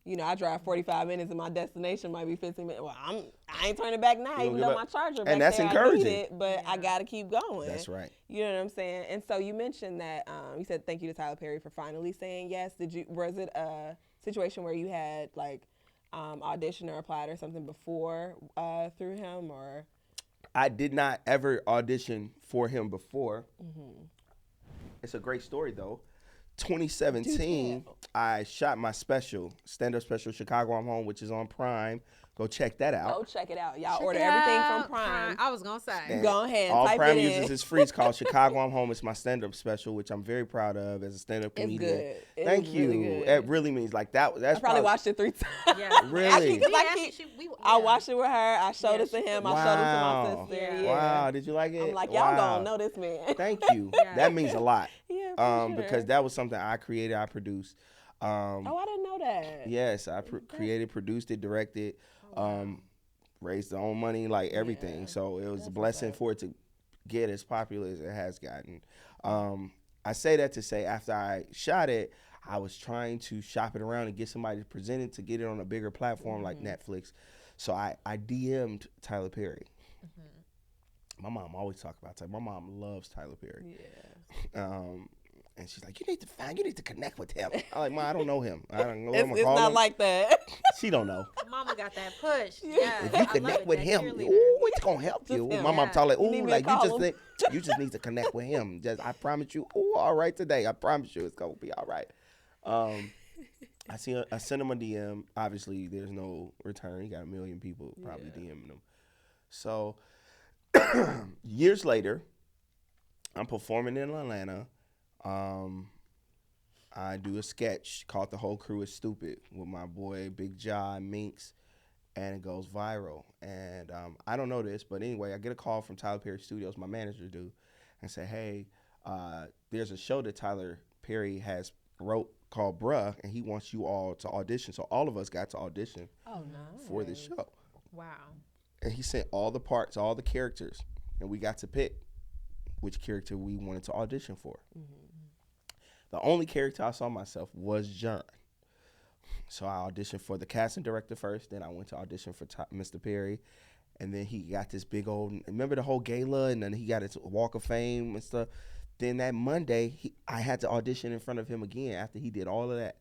I drive 45 minutes and my destination might be 15 minutes. Well, I ain't turning back now, even though my charger back and that's there, encouraging. I need it, but I gotta keep going. That's right. You know what I'm saying? And so you mentioned that you said thank you to Tyler Perry for finally saying yes. Was it a situation where you had like audition or applied or something before through him, or? I did not ever audition for him before. It's a great story though. 2017, I shot my stand-up special, Chicago I'm Home, which is on Prime. Go check that out. Go check it out. Y'all order everything from Prime. I was going to say. And go ahead and all type Prime it users in. is free. It's called Chicago I'm Home. It's my stand-up special, which I'm very proud of as a stand-up comedian. It's good. Thank you. Really good. It really means like that. That's I probably watched it 3 times. Yeah. Really? I watched it with her. I showed it to him. I showed it to my sister. Yeah. Yeah. Wow. Did you like it? I'm like, y'all gonna know this man. Thank you. That means a lot. Yeah, for sure. Because that was something I created, I produced. I didn't know that. Yes, I created, produced it, directed, raised the own money, like everything. So it was a blessing for it to get as popular as it has gotten. I say that to say after I shot it, I was trying to shop it around and get somebody to present it, to get it on a bigger platform like Netflix. So I DM'd Tyler Perry. My mom always talk about Tyler. My mom loves Tyler Perry. Yeah. And she's like, you need to connect with him. I'm like, Mom, I don't know him. I don't know him. It's not like that. She don't know. Mama got that push. Yeah. If you connect with him, ooh, it's gonna help you. My mom told like, ooh, like you just need to connect with him. Just I promise you, ooh, all right today. I promise you, it's gonna be all right. I sent him a DM. Obviously, there's no return. He got 1 million people probably DMing him. So years later, I'm performing in Atlanta. I do a sketch called The Whole Crew is Stupid with my boy Big Jaw Minx, and it goes viral. And I don't know this, but anyway, I get a call from Tyler Perry Studios, my manager do, and say, hey, there's a show that Tyler Perry has wrote called Bruh, and he wants you all to audition. So all of us got to audition for this show. Wow. And he sent all the parts, all the characters, and we got to pick which character we wanted to audition for. The only character I saw myself was John. So I auditioned for the casting director first, then I went to audition for Mr. Perry, and then he got this big old, remember the whole gala, and then he got his Walk of Fame and stuff. Then that Monday, I had to audition in front of him again after he did all of that.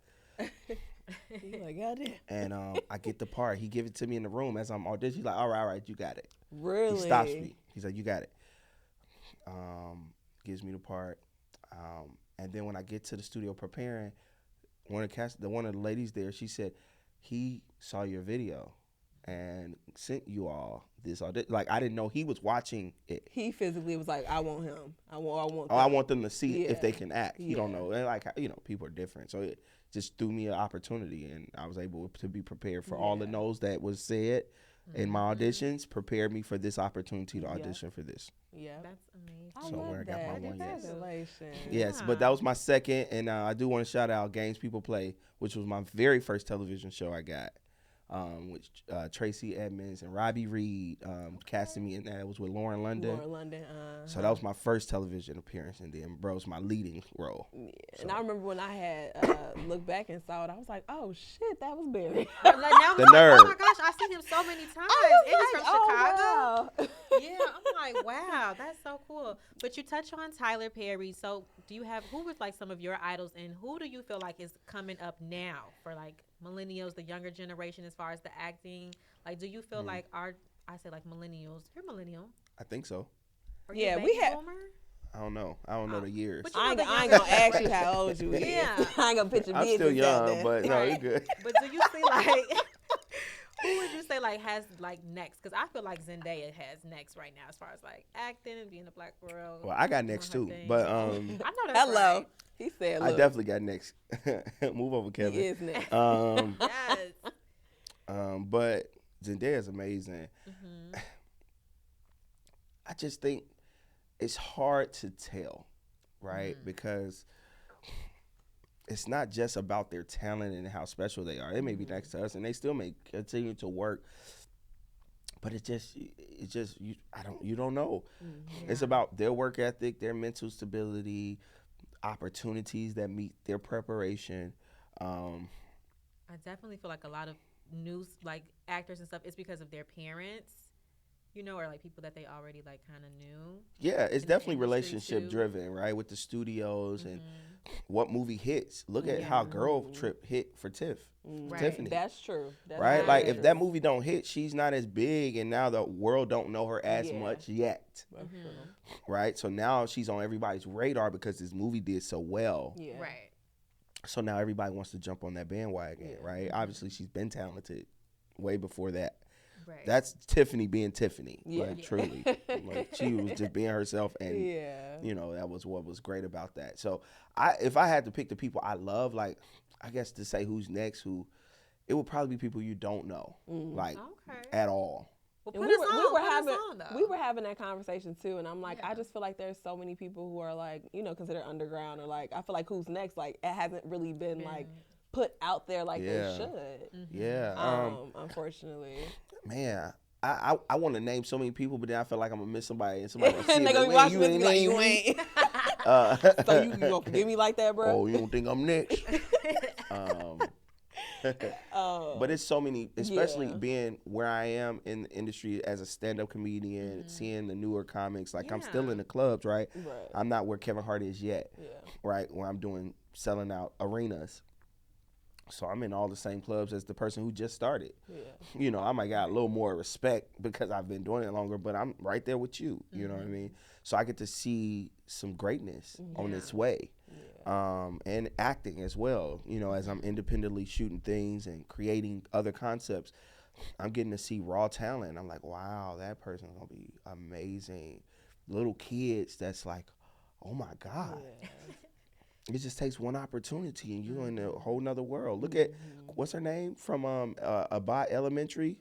You're like, goddamn. And I get the part. He give it to me in the room as I'm auditioning. He's like, all right, you got it. Really? He stops me. He's like, you got it. Gives me the part. And then when I get to the studio preparing, one of the ladies there, she said, he saw your video and sent you all this audition. Like, I didn't know he was watching it. He physically was like, I want him. I want I want them to see if they Yeah. can act. You don't know. And like, people are different. So it just threw me an opportunity, and I was able to be prepared for all the no's that was said in my auditions, prepared me for this opportunity to audition for this. Yeah. That's amazing. I So love where I got that. my one yes. Congratulations. Yes, but that was my second, and I do want to shout out Games People Play, which was my very first television show I got, with Tracy Edmonds and Robbie Reed casting me in that. It was with Lauren London. So that was my first television appearance, and then bro was my leading role. Yeah. And I remember when I had looked back and saw it, I was like, oh shit, that was Barry. Like, now The I'm like, nerd. oh my gosh, I've seen him so many times. And he's from Chicago. Wow. Yeah, I'm like, wow, that's so cool. But you touch on Tyler Perry. So who was like some of your idols, and who do you feel like is coming up now for like millennials, the younger generation, as far as the acting? Like, do you feel like I say like millennials, you're millennial. I think so. Are you a Yeah, baby we have. boomer? I don't know. I don't know the years. But you I know ain't, the I ain't younger gonna ask you generation- how old you is. Yeah. I ain't gonna put your I'm business still out young, there. but no, you good. But do you see like who would you say like has like next? Because I feel like Zendaya has next right now as far as like acting and being a black girl. Well, I got next too, but I know that's Hello. right. He said, I look, definitely got next. Move over, Kevin. he is next. Yes. But Zendaya is amazing. I just think it's hard to tell, right? Because it's not just about their talent and how special they are. They may be next to us, and they still may continue to work. But you don't know. It's about their work ethic, their mental stability, opportunities that meet their preparation. I definitely feel like a lot of news like actors and stuff it's because of their parents, you know, or like people that they already like kind of knew. Yeah, it's in the definitely industry, relationship too. driven, right? With the studios and what movie hits. Look at how Girl Trip hit for Right. Tiffany. That's true. That's Right? very Like true. if that movie don't hit, she's not as big and now the world don't know her as Yeah. much yet. That's true. Right? So now she's on everybody's radar because this movie did so well. Yeah. Right. So now everybody wants to jump on that bandwagon, right? Obviously she's been talented way before that. Right. That's Tiffany being Tiffany. Yeah. Like truly. Like she was just being herself and Yeah. you know, that was what was great about that. So if I had to pick the people I love, like I guess to say who's next, it would probably be people you don't know, like Okay. at all. Well, And put we us were, on. we were Put us having on, though. we were having that conversation too, and I'm like, Yeah. I just feel like there's so many people who are like, you know, considered underground, or like, I feel like who's next, like it hasn't really been like put out there like Yeah. they should. Yeah. Unfortunately, Man, I want to name so many people, but then I feel like I'm gonna miss somebody and somebody gonna see and it, they gonna but be man, watching this and be like, you ain't. So you gonna forgive me like that, bro? Oh, you don't think I'm next? But it's so many, especially Yeah. being where I am in the industry as a stand-up comedian, seeing the newer comics. Like I'm still in the clubs, right? Right. I'm not where Kevin Hart is yet, Yeah. right? Where I'm selling out arenas. So I'm in all the same clubs as the person who just started. Yeah. You know, I might got a little more respect because I've been doing it longer, but I'm right there with you. You know what I mean? So I get to see some greatness on its way. And acting as well, you know, as I'm independently shooting things and creating other concepts, I'm getting to see raw talent. I'm like, wow, that person's gonna be amazing. Little kids that's like, oh my God. It just takes one opportunity and you're in a whole nother world. Look at, what's her name from Abad Elementary?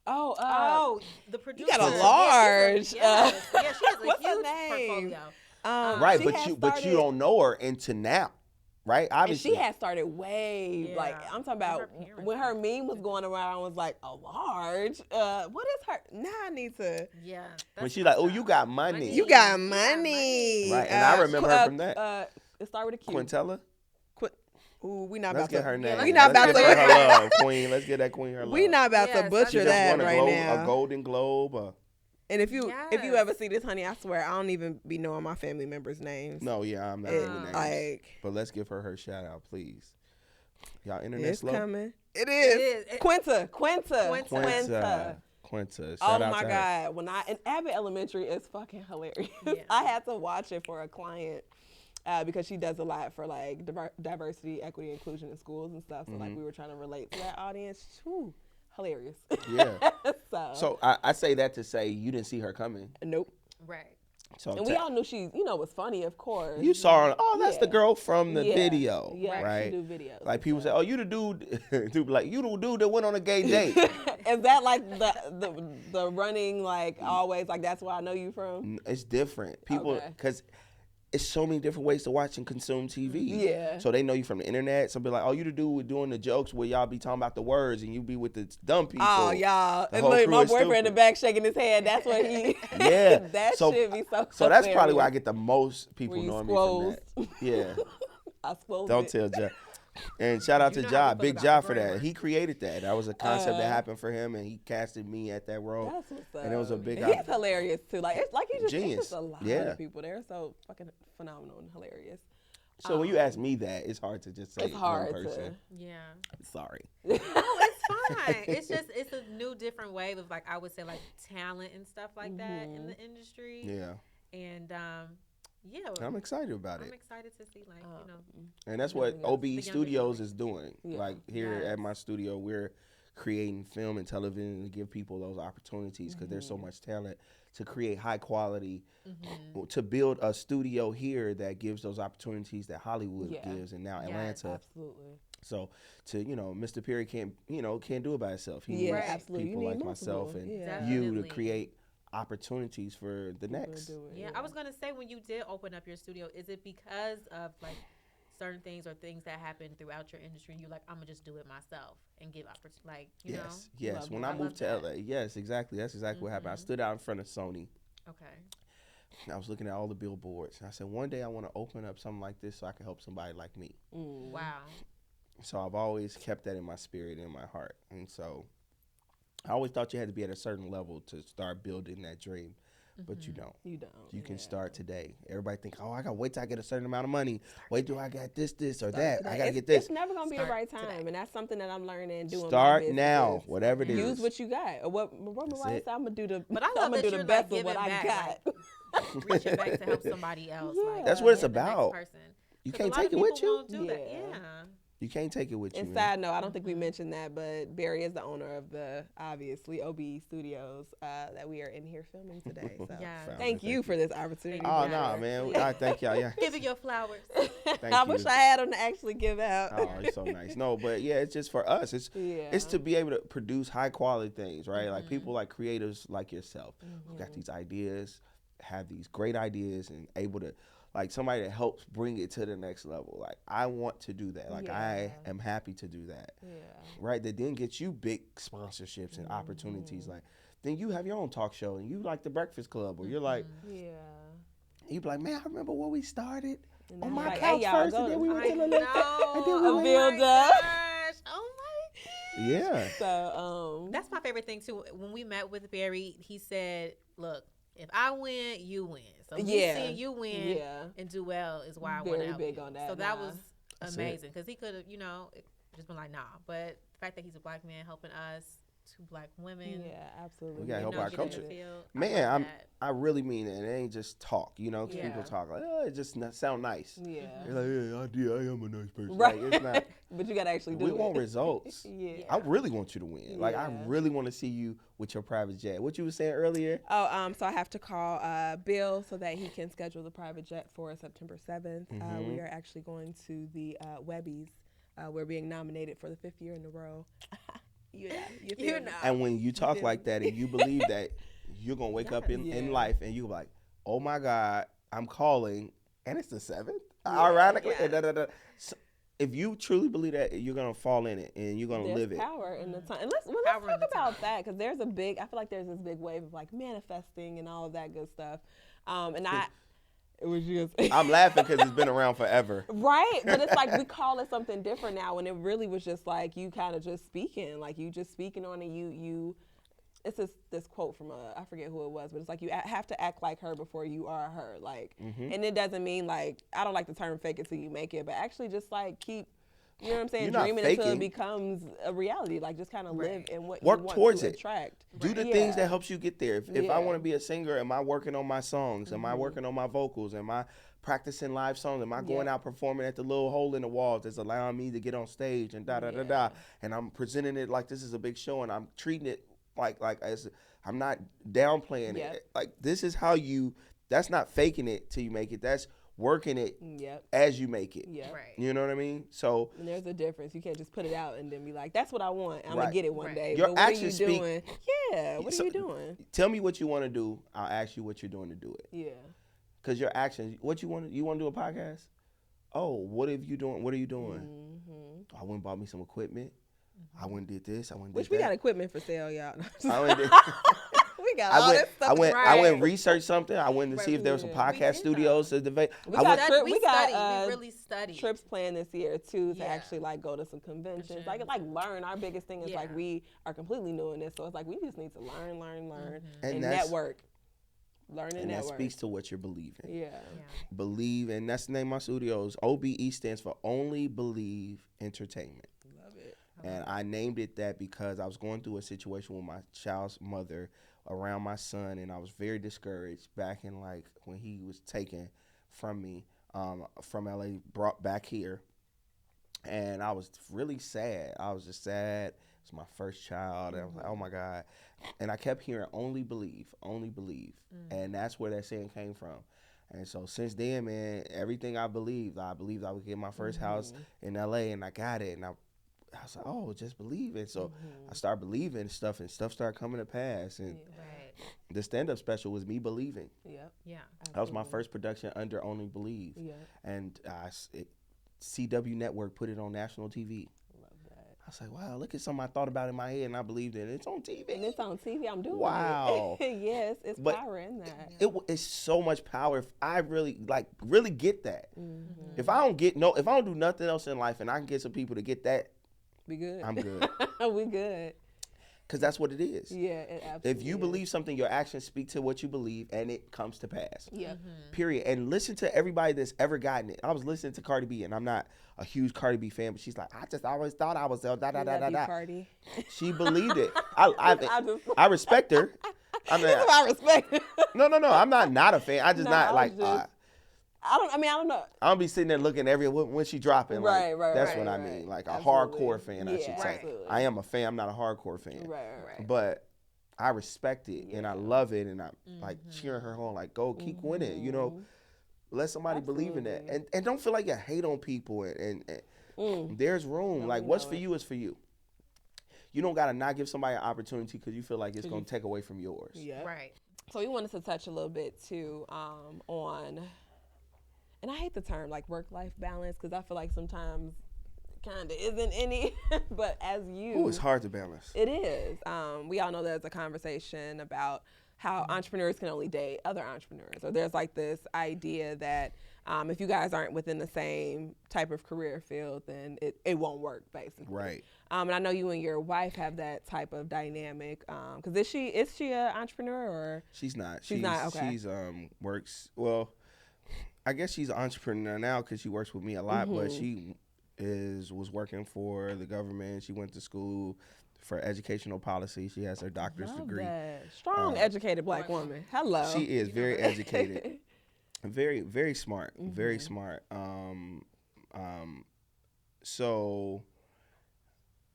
Oh, the producer. got a large. Yeah, she has a what's her huge name? portfolio. Right, she but had you started- don't know her into now, right? And Obviously. she had started way like Yeah. I'm talking about Her parents when her meme was going around. I was like, a large. What is her? Now I need to. Yeah. when she's like, oh, you got money. You got money, Right, and I remember her from that. It started with a Q. Quintella? Ooh, we not Let's about get to. her name. We not Let's about give her to. her love, queen. Let's get that queen her love. We not about Yes, to that's butcher She just that won a, right now. a Golden Globe. And if you Yes. ever see this, honey, I swear I don't even be knowing my family members' names. No, yeah, I'm not It, doing names. like But let's give her shout out, please. Y'all internet it's slow? coming. It is. is. Quinta. Quinta. Shout Oh out my to her. God! When and Abbott Elementary is fucking hilarious. Yeah. I had to watch it for a client because she does a lot for like diversity, equity, inclusion in schools and stuff. So like we were trying to relate to that audience. Whew, hilarious. Yeah. So I say that to say you didn't see her coming. nope. Right. So And we all knew she, was funny, of course. you saw her. Oh, that's the Yeah. girl from the Yeah. video, Yeah, right? she do videos. Like people say, oh, you the dude, dude, like you the dude that went on a gay date. Is that like the running like always like that's where I know you from? It's different. People, Okay. because it's so many different ways to watch and consume TV. Yeah. So they know you from the internet. Some be like, oh, you the dude with doing the jokes where y'all be talking about the words and you be with the dumb people. Oh, y'all. The And whole look, crew my is boyfriend in the stupid. back shaking his head. That's what he. Yeah. that So- should be so. So that's probably hilarious. where I get the most people Where you knowing me from that. Yeah. I suppose. Don't tell Ja. And shout out You to know how Ja, we feel Big about Ja the for that. grammar. He created that. That was a concept that happened for him, and he casted me at that role. That's what's up. And it was a big He's hilarious too. Like it's like he's just, Genius. it's just a lot Yeah. of people. They're so fucking phenomenal and hilarious. So when you ask me that, it's hard to just say It's hard one person. Yeah. Sorry. No, it's fine. It's a new, different wave of like I would say like talent and stuff like that in the industry. Yeah. And Yeah, I'm excited about I'm it. excited to see, like, And that's what OBE younger Studios generation. is doing. Yeah. Like here Yes. at my studio, we're creating film and television to give people those opportunities because there's so much talent to create high quality, to build a studio here that gives those opportunities that Hollywood gives, and now Yes. Atlanta. Absolutely. So Mr. Perry can't do it by himself. He Yeah, needs absolutely. people You need like myself multiple. and Yeah. you to Definitely. create opportunities for the People next. do it, Yeah, I was gonna say, when you did open up your studio, is it because of like certain things or things that happened throughout your industry, and you're like, I'm gonna just do it myself and give opportunity, like, you know? Yes. Love When that. I I moved love to LA, yes, exactly. That's exactly what happened. I stood out in front of Sony. Okay. I was looking at all the billboards, and I said, one day I want to open up something like this so I can help somebody like me. Wow. So I've always kept that in my spirit, in my heart, and so I always thought you had to be at a certain level to start building that dream, but you don't. You don't. You can start today. Everybody think, oh, I gotta wait till I get a certain amount of money. Wait till I got this, or that. I gotta get this. It's never gonna be the Start right time, today. and that's something that I'm learning doing. Start my business now, is whatever it use is. what you got. Or what Mariah it. said, I'm gonna do the. But I love I'm gonna that do you're the best like of what giving I back, got. like, reaching back to help somebody else. Like, That's what it's the next about. person. You 'Cause can't a lot take of it with people you. won't do that. Yeah. Yeah. You can't take it with you. And man. side note, I don't think we mentioned that, but Barry is the owner of the obviously OB Studios that we are in here filming today. So Yes. thank you for this opportunity. Oh you. no, Yes. man. I thank y'all. Yeah. Giving your flowers. Thank I you. wish I had them to actually give out. Oh, it's so nice. No, but yeah, it's just for us. It's to be able to produce high quality things, right? Like people like creators like yourself who got these ideas, have these great ideas, and able to like somebody that helps bring it to the next level. Like I want to do that. Like I am happy to do that. Yeah. Right? That then gets you big sponsorships and opportunities. Like then you have your own talk show and you like the Breakfast Club, or you're like, Yeah. you be like, man, I remember when we started And on then my like, couch hey, y'all, first, go and then to- we went to the I lake. know. And then we Oh went. build my up. gosh. Oh my. Yeah. So That's my favorite thing too. When we met with Barry, he said, "Look, if I win, you win. So me seeing you win and do well is why I want to Very help big you." on that, So that nah. was That's it. amazing because he could have, just been like, "Nah." But the fact that he's a black man helping us, two black women, yeah, absolutely. We gotta help our get in the culture. field, I Man, love that. I really mean it. It ain't just talk, 'cause Yeah. people talk like, oh, it just sound nice. Yeah. They're like, yeah, I am a nice person. Right. Like, it's not. But you gotta actually do We it. want results. Yeah. I really want you to win. Like, I Yeah. really want to see you with your private jet. What you were saying earlier? Oh, so I have to call Bill so that he can schedule the private jet for September 7th. We are actually going to the Webbies. We're being nominated for the 5th year in a row. You feel me? And when you talk like that and you believe that you're going to wake up in Yeah. life and you're like, oh my God, I'm calling, and it's the 7th? Ironically. Yeah. Da, da, da. So if you truly believe that, you're going to fall in it and you're going to There's live it. power in the time. And let's Power in talk the about time. that because I feel like there's this big wave of like manifesting and all of that good stuff. It was just. I'm laughing because it's been around forever. Right, but it's like we call it something different now, and it really was just like you kind of just speaking, like you just speaking on it. You, it's this quote from I forget who it was, but it's like you have to act like her before you are her, like, and it doesn't mean like I don't like the term fake it till you make it, but actually just like keep. You know what I'm saying? You're not Dreaming until faking. it becomes a reality. Like just kind of live in what Work you want towards to it. attract. Do the Yeah. things that helps you get there. If I Yeah. want to be a singer, am I working on my songs? Am I working on my vocals? Am I practicing live songs? Am I going out performing at the little hole in the walls that's allowing me to get on stage and da. And I'm presenting it like this is a big show and I'm treating it like as I'm not downplaying Yep. it. Like this is how that's not faking it till you make it. That's working it Yep. as you make it. Yeah. Right. You know what I mean? So And there's a difference. You can't just put it out and then be like, "That's what I want. I'm Right. gonna get it one Right. day." Your But what are you actions speak- doing? Yeah. What So- are you doing? tell me what you want to do. I'll ask you what you're doing to do it. Yeah. Cause your actions, what you want to do a podcast? Oh, what are you doing? I went and bought me some equipment. I went and did this. I went and Which did we that. got equipment for sale, y'all. I went and did- We got all this stuff. I went and researched something. I went to see if there were some Yeah. We podcast did, studios to debate. We I got went, trip- we we got, studied. We really studied. trips planned this year too to Yeah. actually like go to some conventions. Like learn. Our biggest thing is like Yeah. we are completely new in this, so it's like we just need to learn, And and that's- network. Learn and and that network. speaks to what you're believing. Yeah. Believe, and that's the name of my studios. OBE stands for Only Believe Entertainment. Love it. And I named it that because I was going through a situation with my child's mother around my son, and I was very discouraged back in like when he was taken from me from LA brought back here. And I was really sad. I was just sad. It's my first child. And I was like, oh my God. And I kept hearing only believe, only believe. And that's where that saying came from. And so since then, man, everything I believed I would get my first house in LA, and I got it. And I was like, oh, just believe it. So I started believing stuff, and stuff started coming to pass. And the stand-up special was me believing. Yep. Yeah. That was my first production under Only Believe. Yeah. And CW Network put it on national TV. Love that. I was like, wow, look at something I thought about in my head and I believed in it. It's on TV. And it's on TV. I'm doing Wow. it. Yes, it's But power in that. It's so much power. If I really get that. If I don't do nothing else in life and I can get some people to get that, We good. I'm good. We good. Because that's what it is. Yeah, it absolutely If you is. believe something, your actions speak to what you believe, and it comes to pass. Yep. Period. And listen to everybody that's ever gotten it. I was listening to Cardi B, and I'm not a huge Cardi B fan, but she's like, I just always thought I was da da da da Love you, da. Cardi. She believed it. I respect her. I mean, I respect it. no. I'm not a fan. I just No, not I like. was just- I don't know. I don't be sitting there looking every when she dropping. Like, Right, That's right, what I right. mean. Like a Absolutely. hardcore fan, I Yeah, should say. absolutely. I am a fan. I'm not a hardcore fan. Right. But I respect it and I love it, and I like cheering her on. Like, go, keep winning. You know, let somebody believe in that, and don't feel like you hate on people. And there's room. Like, what's for you is for you. You don't gotta not give somebody an opportunity because you feel like it's gonna take away from yours. Yeah. Right. So we wanted to touch a little bit too on, and I hate the term like work-life balance because I feel like sometimes kind of isn't any, but as you, Ooh, it's hard to balance. It is. We all know there's a conversation about how entrepreneurs can only date other entrepreneurs, or there's like this idea that if you guys aren't within the same type of career field, then it won't work, basically. Right. And I know you and your wife have that type of dynamic. Because is she an entrepreneur or? She's not. She's not, okay. She's works, well, I guess she's an entrepreneur now because she works with me a lot, but she was working for the government. She went to school for educational policy. She has her doctor's Love degree. that. Strong, educated black woman. Hello. She is very educated, very, very smart, very smart. So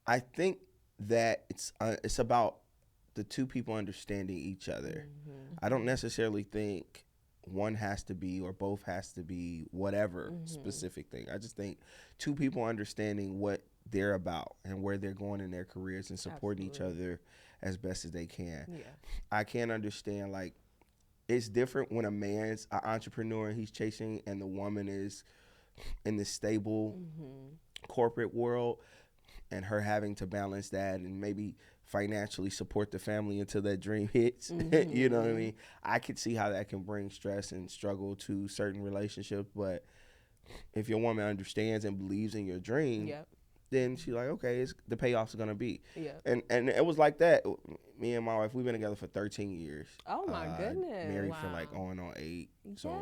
I think that it's about the two people understanding each other. I don't necessarily think one has to be or both has to be whatever specific thing. I just think two people understanding what they're about and where they're going in their careers and supporting each other as best as they can. Yeah. I can't understand, like, it's different when a man's an entrepreneur and he's chasing and the woman is in the stable corporate world and her having to balance that and maybe financially support the family until that dream hits. You know what I mean? I could see how that can bring stress and struggle to certain relationships, but if your woman understands and believes in your dream, then she's like, okay, the payoff's gonna be. And it was like that. Me and my wife, we've been together for 13 years. Oh my goodness. Married for like going on 8. So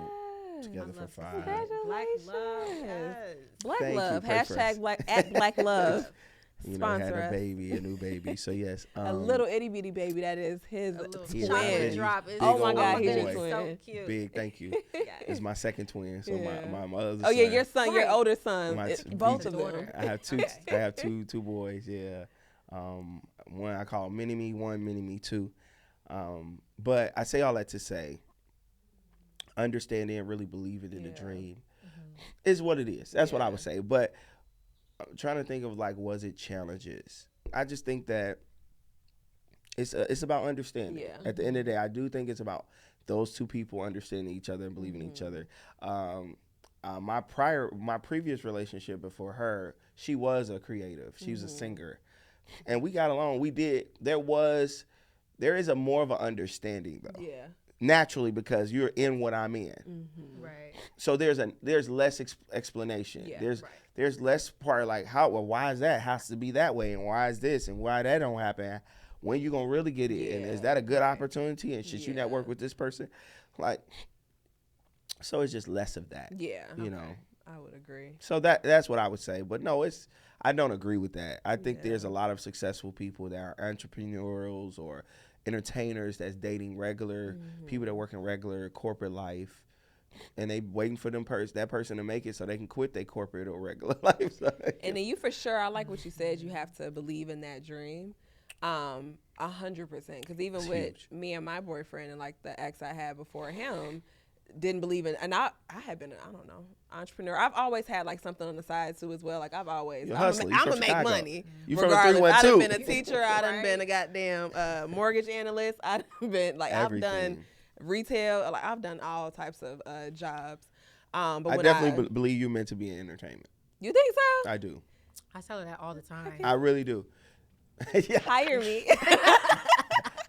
together for 5. Congratulations. Black love. Yes. Black Thank you. love. Pray for us. #Black Black Love. You know, had Sponsor a us. baby, a new baby. So yes, A little itty bitty baby that is his He's a twin. big- drop is Oh my old God, he's your boy. twin. so cute. Big, thank you. It's my second twin. So my other Oh yeah, son, your son, your older son, My both two- of them. I have two. I have two boys. Yeah, one I call Mini Me 1, Mini Me 2. But I say all that to say, understanding and really believing in the dream is what it is. That's what I would say. But I'm trying to think of, like, was it challenges? I just think that it's about understanding. Yeah. At the end of the day, I do think it's about those two people understanding each other and believing in each other. My previous relationship before her, she was a creative. She was a singer, and we got along. There is a more of an understanding though. Yeah. Naturally, because you're in what I'm in. Right. So there's less explanation. Yeah, There's less part like why is that has to be that way, and why is this and why that don't happen. When you gonna really get it, and is that a good opportunity, and should you network with this person, like, so it's just less of that. Yeah. You know. I would agree. So that's what I would say. But no, I don't agree with that. I think there's a lot of successful people that are entrepreneurials or entertainers that's dating regular people that work in regular corporate life and they waiting for that person to make it so they can quit their corporate or regular life. So, And then you for sure, I like what you said, you have to believe in that dream. 100%. Because even It's with huge. me and my boyfriend and like the ex I had before him, didn't believe in, and I had been, I don't know, entrepreneur. I've always had like something on the side too as well. Like I've always, You're I'm hustling. You gonna from make Chicago. money. You from the Regardless, I done 312. been a teacher. I done Right. been a goddamn mortgage analyst. I done been like, I've done Everything. retail. Like I've done all types of jobs. But I when definitely believe you meant to be in entertainment. you think so? I do. I tell her that all the time. I really do. Yeah. Hire me.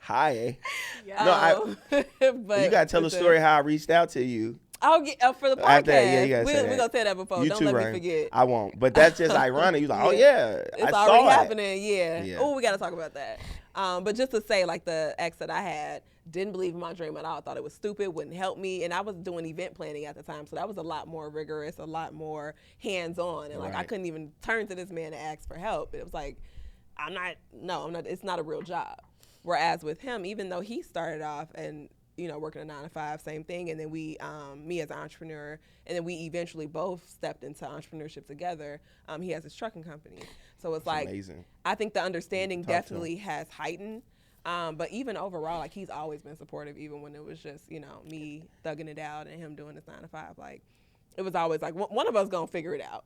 Hi. Yeah. No, but you gotta tell the story how I reached out to you. Oh, for the podcast. After that, yeah, you gotta say We're that. gonna say that before. You Don't too, let Ryan. me forget. I won't. But that's just ironic. You're like, oh yeah, It's I already saw happening. Yeah. Yeah. Oh, we got to talk about that. But just to say, like the ex that I had didn't believe in my dream at all. Thought it was stupid, wouldn't help me, and I was doing event planning at the time, so that was a lot more rigorous, a lot more hands-on, and like I Right. couldn't even turn to this man to ask for help. It was like, I'm not. It's not a real job. Whereas with him, even though he started off and working a 9 to 5, same thing, and then we, me as an entrepreneur, and then we eventually both stepped into entrepreneurship together. He has his trucking company, so it's like amazing. I think the understanding Talk to him. definitely has heightened. But even overall, like he's always been supportive, even when it was just me thugging it out and him doing this 9 to 5. Like it was always like one of us gonna figure it out,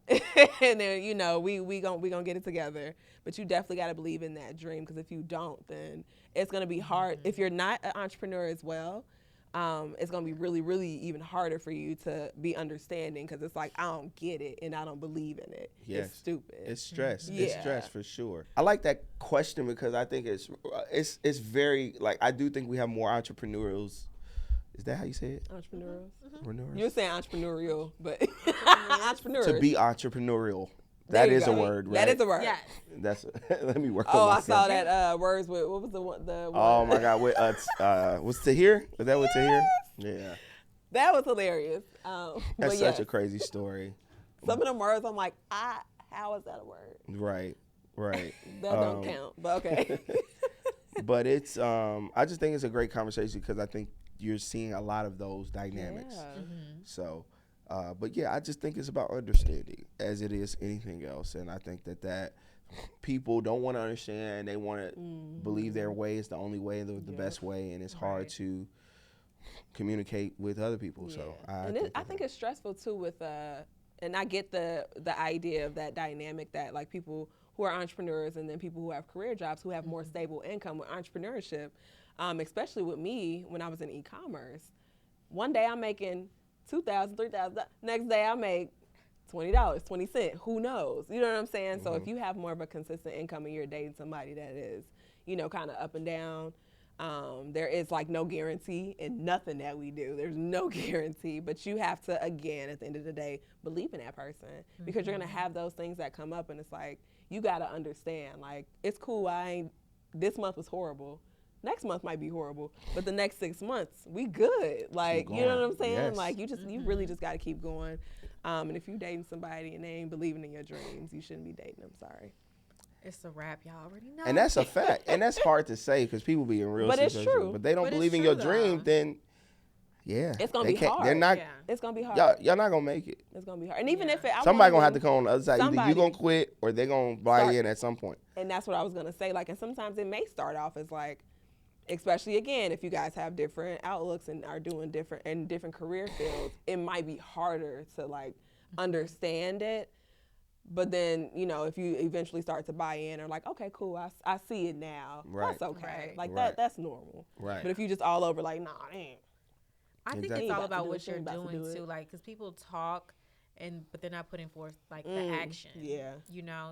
and then we gonna get it together. But you definitely got to believe in that dream, because if you don't, then it's gonna be hard. If you're not an entrepreneur as well, it's gonna be really, really even harder for you to be understanding, because it's like I don't get it and I don't believe in it. Yes. It's stupid. It's stress. It's Yeah. stress for sure. I like that question because I think it's very, like, I do think we have more entrepreneurials. Is that how you say it? Entrepreneurs. Entrepreneurs? You're saying entrepreneurial, but entrepreneurs. To be entrepreneurial. There That you is a go. word, right? That is a word. Yes. That's let me work Oh, on I myself. saw that words with, what was the one? Oh my God! Was Tahir? Was that with Tahir? Yeah, That was hilarious. that's but such yes, a crazy story. some of them words, I'm like, how is that a word? Right. That don't count, but okay. But it's I just think it's a great conversation because I think you're seeing a lot of those dynamics. Yeah. So, but yeah, I just think it's about understanding as it is anything else, and I think that people don't want to understand. They want to believe their way is the only way, the best way, and it's hard to communicate with other people. So I think it's stressful too with and I get the idea of that dynamic, that like people who are entrepreneurs and then people who have career jobs who have more stable income with entrepreneurship, especially with me when I was in e-commerce. One day I'm making $2,000, $3,000. Next day I make $20, 20 cents. Who knows? You know what I'm saying? So if you have more of a consistent income and you're dating somebody that is, kind of up and down, there is like no guarantee in nothing that we do. There's no guarantee, but you have to, again, at the end of the day, believe in that person, because you're going to have those things that come up, and it's like, you got to understand, like, it's cool. This month was horrible. Next month might be horrible, but the next 6 months, we good. Like, you know what I'm saying? Yes. Like, you really just got to keep going. And if you're dating somebody and they ain't believing in your dreams, you shouldn't be dating them. Sorry. It's a wrap, y'all already know. and that's a fact, and that's hard to say because people be in real But it's situations. true. But they don't But it's believe in true, your dream, though. then yeah, It's gonna they be can't- hard. They're not. Yeah. It's going to be hard. Y'all not gonna make it. It's going to be hard. And even if Somebody gonna have to come on the other side. Either somebody- you gonna quit or they gonna buy Start- in at some point. And that's what I was going to say. Like, and sometimes it may start off as like, especially again, if you guys have different outlooks and are doing different career fields, it might be harder to like understand it. But then, if you eventually start to buy in or like, okay, cool, I see it now. Right. That's okay. Right. Like Right. that's normal. Right. But if you just all over like, nah, it ain't. I think Exactly. it's all About to about do what it, you're about to doing do too, it. like, because people talk, but they're not putting forth like the action. yeah.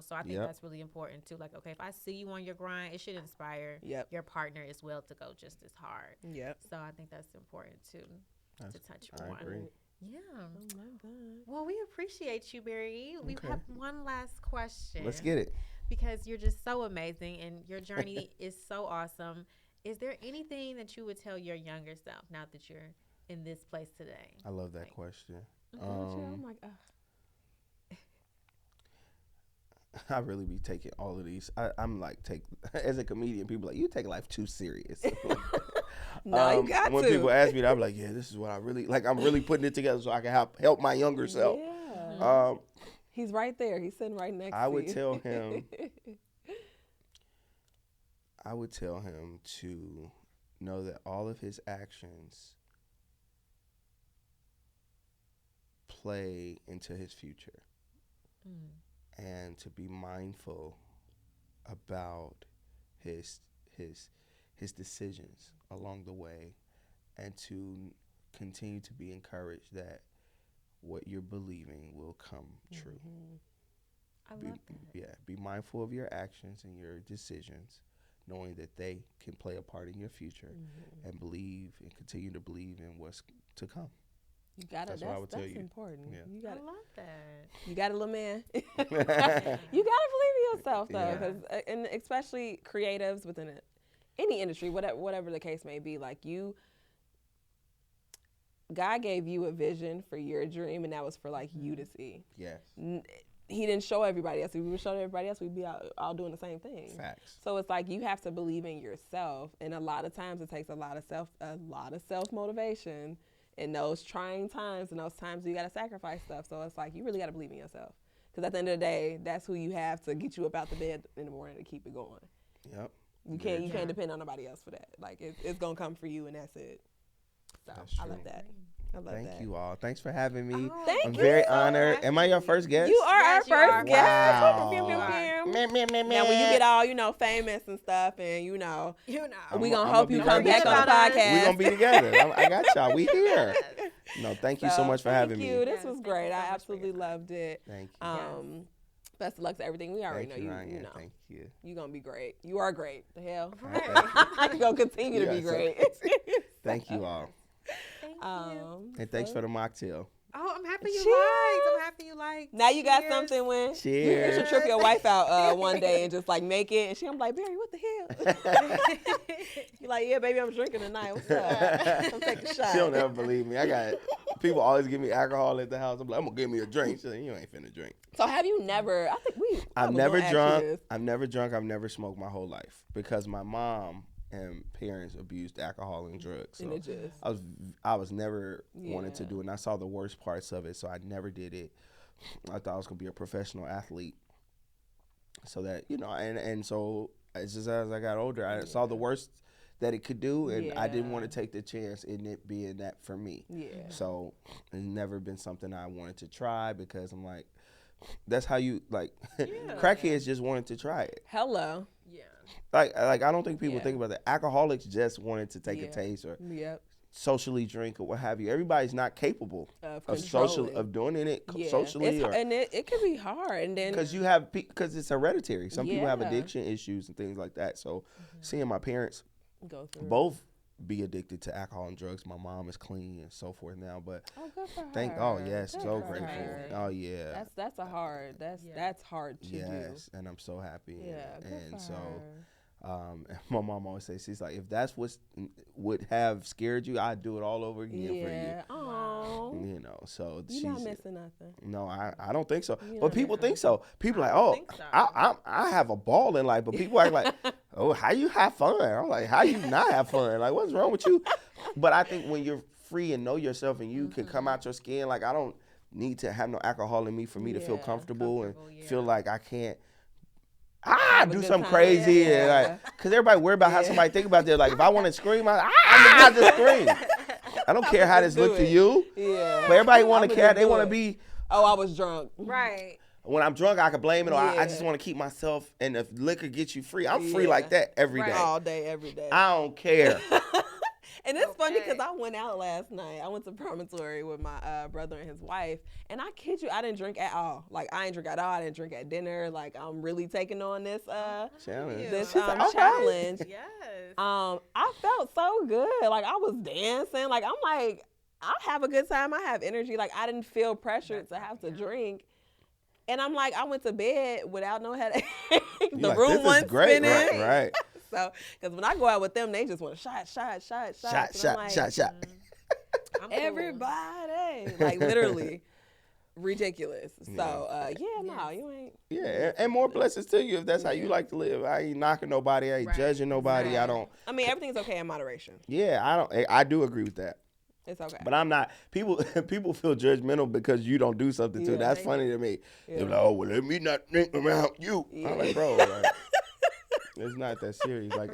So I think Yep. that's really important too. Like, okay, if I see you on your grind, it should inspire Yep. your partner as well to go just as hard. Yep. So I think that's important too to touch I on. agree. Yeah. Oh my God. Well, we appreciate you, Barry. We Okay. have one last question. Let's get it. Because you're just so amazing and your journey is so awesome. Is there anything that you would tell your younger self now that you're in this place today? I love that question. Oh my God. I really be taking all of these. I'm like, as a comedian, people like, you take life too serious. No, you got when to. people ask me that, I'm like, yeah, this is what I really like. I'm really putting it together so I can help my younger self. Yeah. He's right there. He's sitting right next to you. I would tell him to know that all of his actions play into his future, and to be mindful about his decisions along the way, and to continue to be encouraged that what you're believing will come true. I love that. Yeah, be mindful of your actions and your decisions, knowing that they can play a part in your future, and believe and continue to believe in what's to come. You got it. That's what I would tell That's you. important. Yeah. You got I it. love that. You got it, little man. You got to believe in yourself, though, Yeah. because and especially creatives within any industry, whatever the case may be. Like God gave you a vision for your dream, and that was for like you to see. Yes. He didn't show everybody else. If we would show everybody else, we'd be all doing the same thing. Facts. So it's like you have to believe in yourself, and a lot of times it takes a lot of self motivation in those trying times and those times you got to sacrifice stuff. So it's like you really got to believe in yourself, because at the end of the day, that's who you have to get you up out the bed in the morning to keep it going. Yep. You can't depend on nobody else for that. Like it's gonna come for you, and that's it. So That's I true. love that. I love that. Thank you all. Thanks for having me. Thank I'm you. very So honored. happy. Am I your first guest? You are Yes, you our are. first guest. Wow. Pew, pew, You pew. are. Now when you get all famous and stuff, and we know. gonna hope you be come right back on the back. podcast. We're gonna be together. I got y'all. We here. No, thank you so much for having Thank me. you. This Yes, was thank you great. so I much for absolutely your time. loved it. Thank you. Best of luck to everything. We already Thank know you, you. Ryan. know, Thank you. you're gonna be great. You are great. The hell, Right. you're gonna continue to be Yeah, so- great. Thank you all. Thank you. And thanks for the mocktail. Oh, I'm happy you Cheers. liked. I'm happy you liked. Now you got Cheers. something when Cheers. you should trip your wife out one day and just like make it, and she gonna be like, Barry, what the hell? You're like, yeah, baby, I'm drinking tonight. What's up? I'm taking a shot. She don't ever believe me. I got people always give me alcohol at the house. I'm like, I'm gonna give me a drink. She's like, you ain't finna drink. So have you never? I think we. I I've was never gonna ask you drunk. this. I've never drunk. I've never smoked my whole life because my mom and parents abused alcohol and drugs. And So it just. I was never wanted to Yeah. do it. And I saw the worst parts of it, so I never did it. I thought I was gonna be a professional athlete. So that and so as I got older, I saw the worst that it could do, and I didn't want to take the chance in it being that for me. Yeah. So it's never been something I wanted to try because I'm like, that's how you like. Crackheads just wanted to try it. Hello. Yeah. Like I don't think people Yeah. think about that. Alcoholics just wanted to take a Yeah. taste or Yep. socially drink or what have you. Everybody's not capable Of of doing it socially, It's, or and it can be hard, and then because it's hereditary. Some people have Yeah. addiction issues and things like that. So seeing my parents go through both be addicted to alcohol and drugs. My mom is clean and so forth now, but good for her. yes, Good so for grateful. her. Oh yeah. That's a hard. That's hard to Yes, and I'm so happy. do. Yeah. Good and for so her. my mom always says, she's like, if that's what would have scared you, I'd do it all over again Yeah. Oh. for you. You know, so You're not she's missing nothing. no, I don't think so. You're But not people missing think so. People like, oh, think so. I have a ball in life, but people act like, oh, how you have fun? I'm like, how you not have fun? Like, what's wrong with you? But I think when you're free and know yourself and you can come out your skin, like I don't need to have no alcohol in me for me to feel Yeah, comfortable and comfortable, feel yeah. like I can't a do good something time. crazy. Yeah. And like, cause everybody worry about how somebody think about that. Like if I want to scream, I just scream. I don't care how this do look to it. you. Yeah. But everybody want I'ma to care. just They do want to it. be. Oh, I was drunk. Right. When I'm drunk, I can blame it, or I Yeah. just want to keep myself. And if liquor gets you free, I'm free Yeah. like that every day. Right. All day, every day. I don't care. And it's funny Okay. because I went out last night. I went to Promontory with my brother and his wife. And I kid you, I didn't drink at all. Like, I ain't drink at all. I didn't drink at dinner. Like, I'm really taking on this Challenge. this She's like, okay. challenge. Yes. I felt so good. Like, I was dancing. Like, I'm like, I have a good time. I have energy. Like, I didn't feel pressured to have to drink. And I'm like, I went to bed without no headache. You The like, room this is wasn't great. spinning. Right. So, because when I go out with them, they just want shot. Shot, And I'm like, shot. I'm cool. everybody, like literally, ridiculous. So no, you ain't. Yeah, and more blessings to you if that's how you like to live. I ain't knocking nobody. I ain't judging nobody. I don't. I mean, everything's okay in moderation. Yeah, I don't. I do agree with that. It's okay. But I'm not. People feel judgmental because you don't do something too. That's funny to me. They're like, oh, well, let me not think around you. I'm like, bro, like, it's not that serious. Like,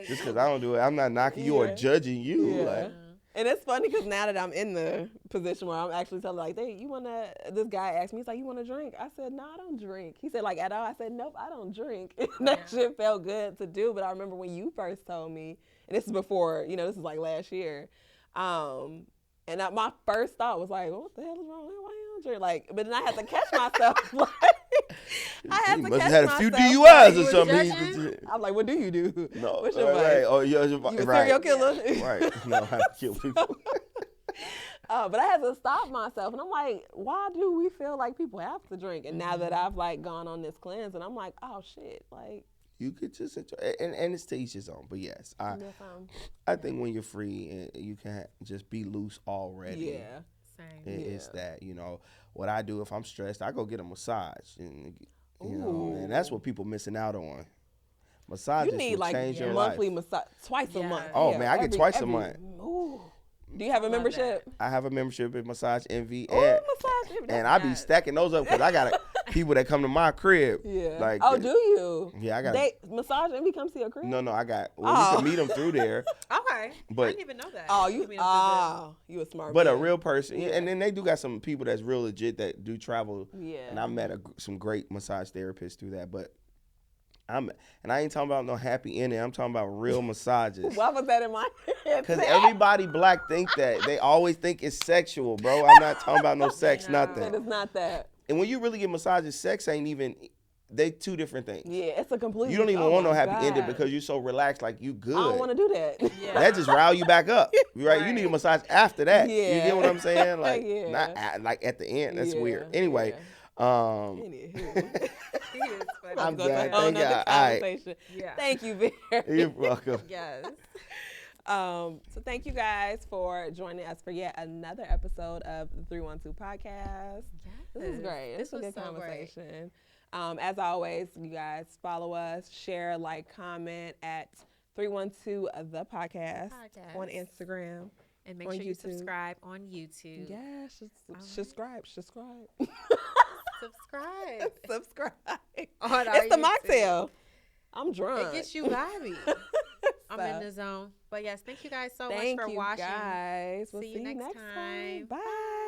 just because I don't do it, I'm not knocking you or judging you. Like. And it's funny because now that I'm in the position where I'm actually telling, like, hey, this guy asked me, he's like, you want to drink? I said, no, I don't drink. He said, like, at all? I said, nope, I don't drink. And that shit felt good to do. But I remember when you first told me, and this is before, this is like last year. And my first thought was like, well, what the hell is wrong with him? Why you don't drink? Like, but then I had to catch myself. Like, I had to catch myself. Must have had a few DUIs or something. I'm like, what do you do? No. What's your vice? Oh, yeah, you a serial killer? Right. No, I kill people. But I had to stop myself. And I'm like, why do we feel like people have to drink? And now that I've, like, gone on this cleanse, and I'm like, oh, shit, like. You could just enjoy, and it's to each his own. But yes, I think when you're free, you can just be loose already. Yeah, same. It's that, what I do if I'm stressed, I go get a massage, and and that's what people missing out on. Massages you need will like change your monthly life. massage twice a month. Oh man, I get twice a month. Ooh. Do you have a membership? I have a membership at Massage Envy, and I be stacking those up because I got people that come to my crib. Yeah. Like, do you? Yeah, I got. Massage Envy comes to your crib? No, I got. Well, you can meet them through there. Okay. But, I didn't even know that. Oh, you a smart. But man. a real person, and then they do got some people that's real legit that do travel. Yeah. And I met some great massage therapists through that, but. And I ain't talking about no happy ending. I'm talking about real massages. Why was that in my head? Because everybody black think that. They always think it's sexual, bro. I'm not talking about no sex, nothing. It is not that. And when you really get massages, sex ain't even, they two different things. Yeah, it's a complete. You don't even want no happy ending because you're so relaxed, like you good. I don't want to do that. Yeah. That just rile you back up, right? You need a massage after that. Yeah. You get what I'm saying? Like, not at the end. That's weird. Anyway. I'm done. Thank you. All right. Thank you, Barry. You're welcome. Yes. So thank you guys for joining us for yet another episode of the 312 podcast. Yes. This is great. This was a good conversation. As always, you guys follow us, share, like, comment at 312 the podcast on Instagram. And make sure you subscribe on YouTube. Yeah, subscribe. Subscribe. It's the mocktail. I'm drunk. It gets you vibey. I'm in the zone. But yes, thank you guys so much for watching. Thank you guys. We'll see you next time. Bye.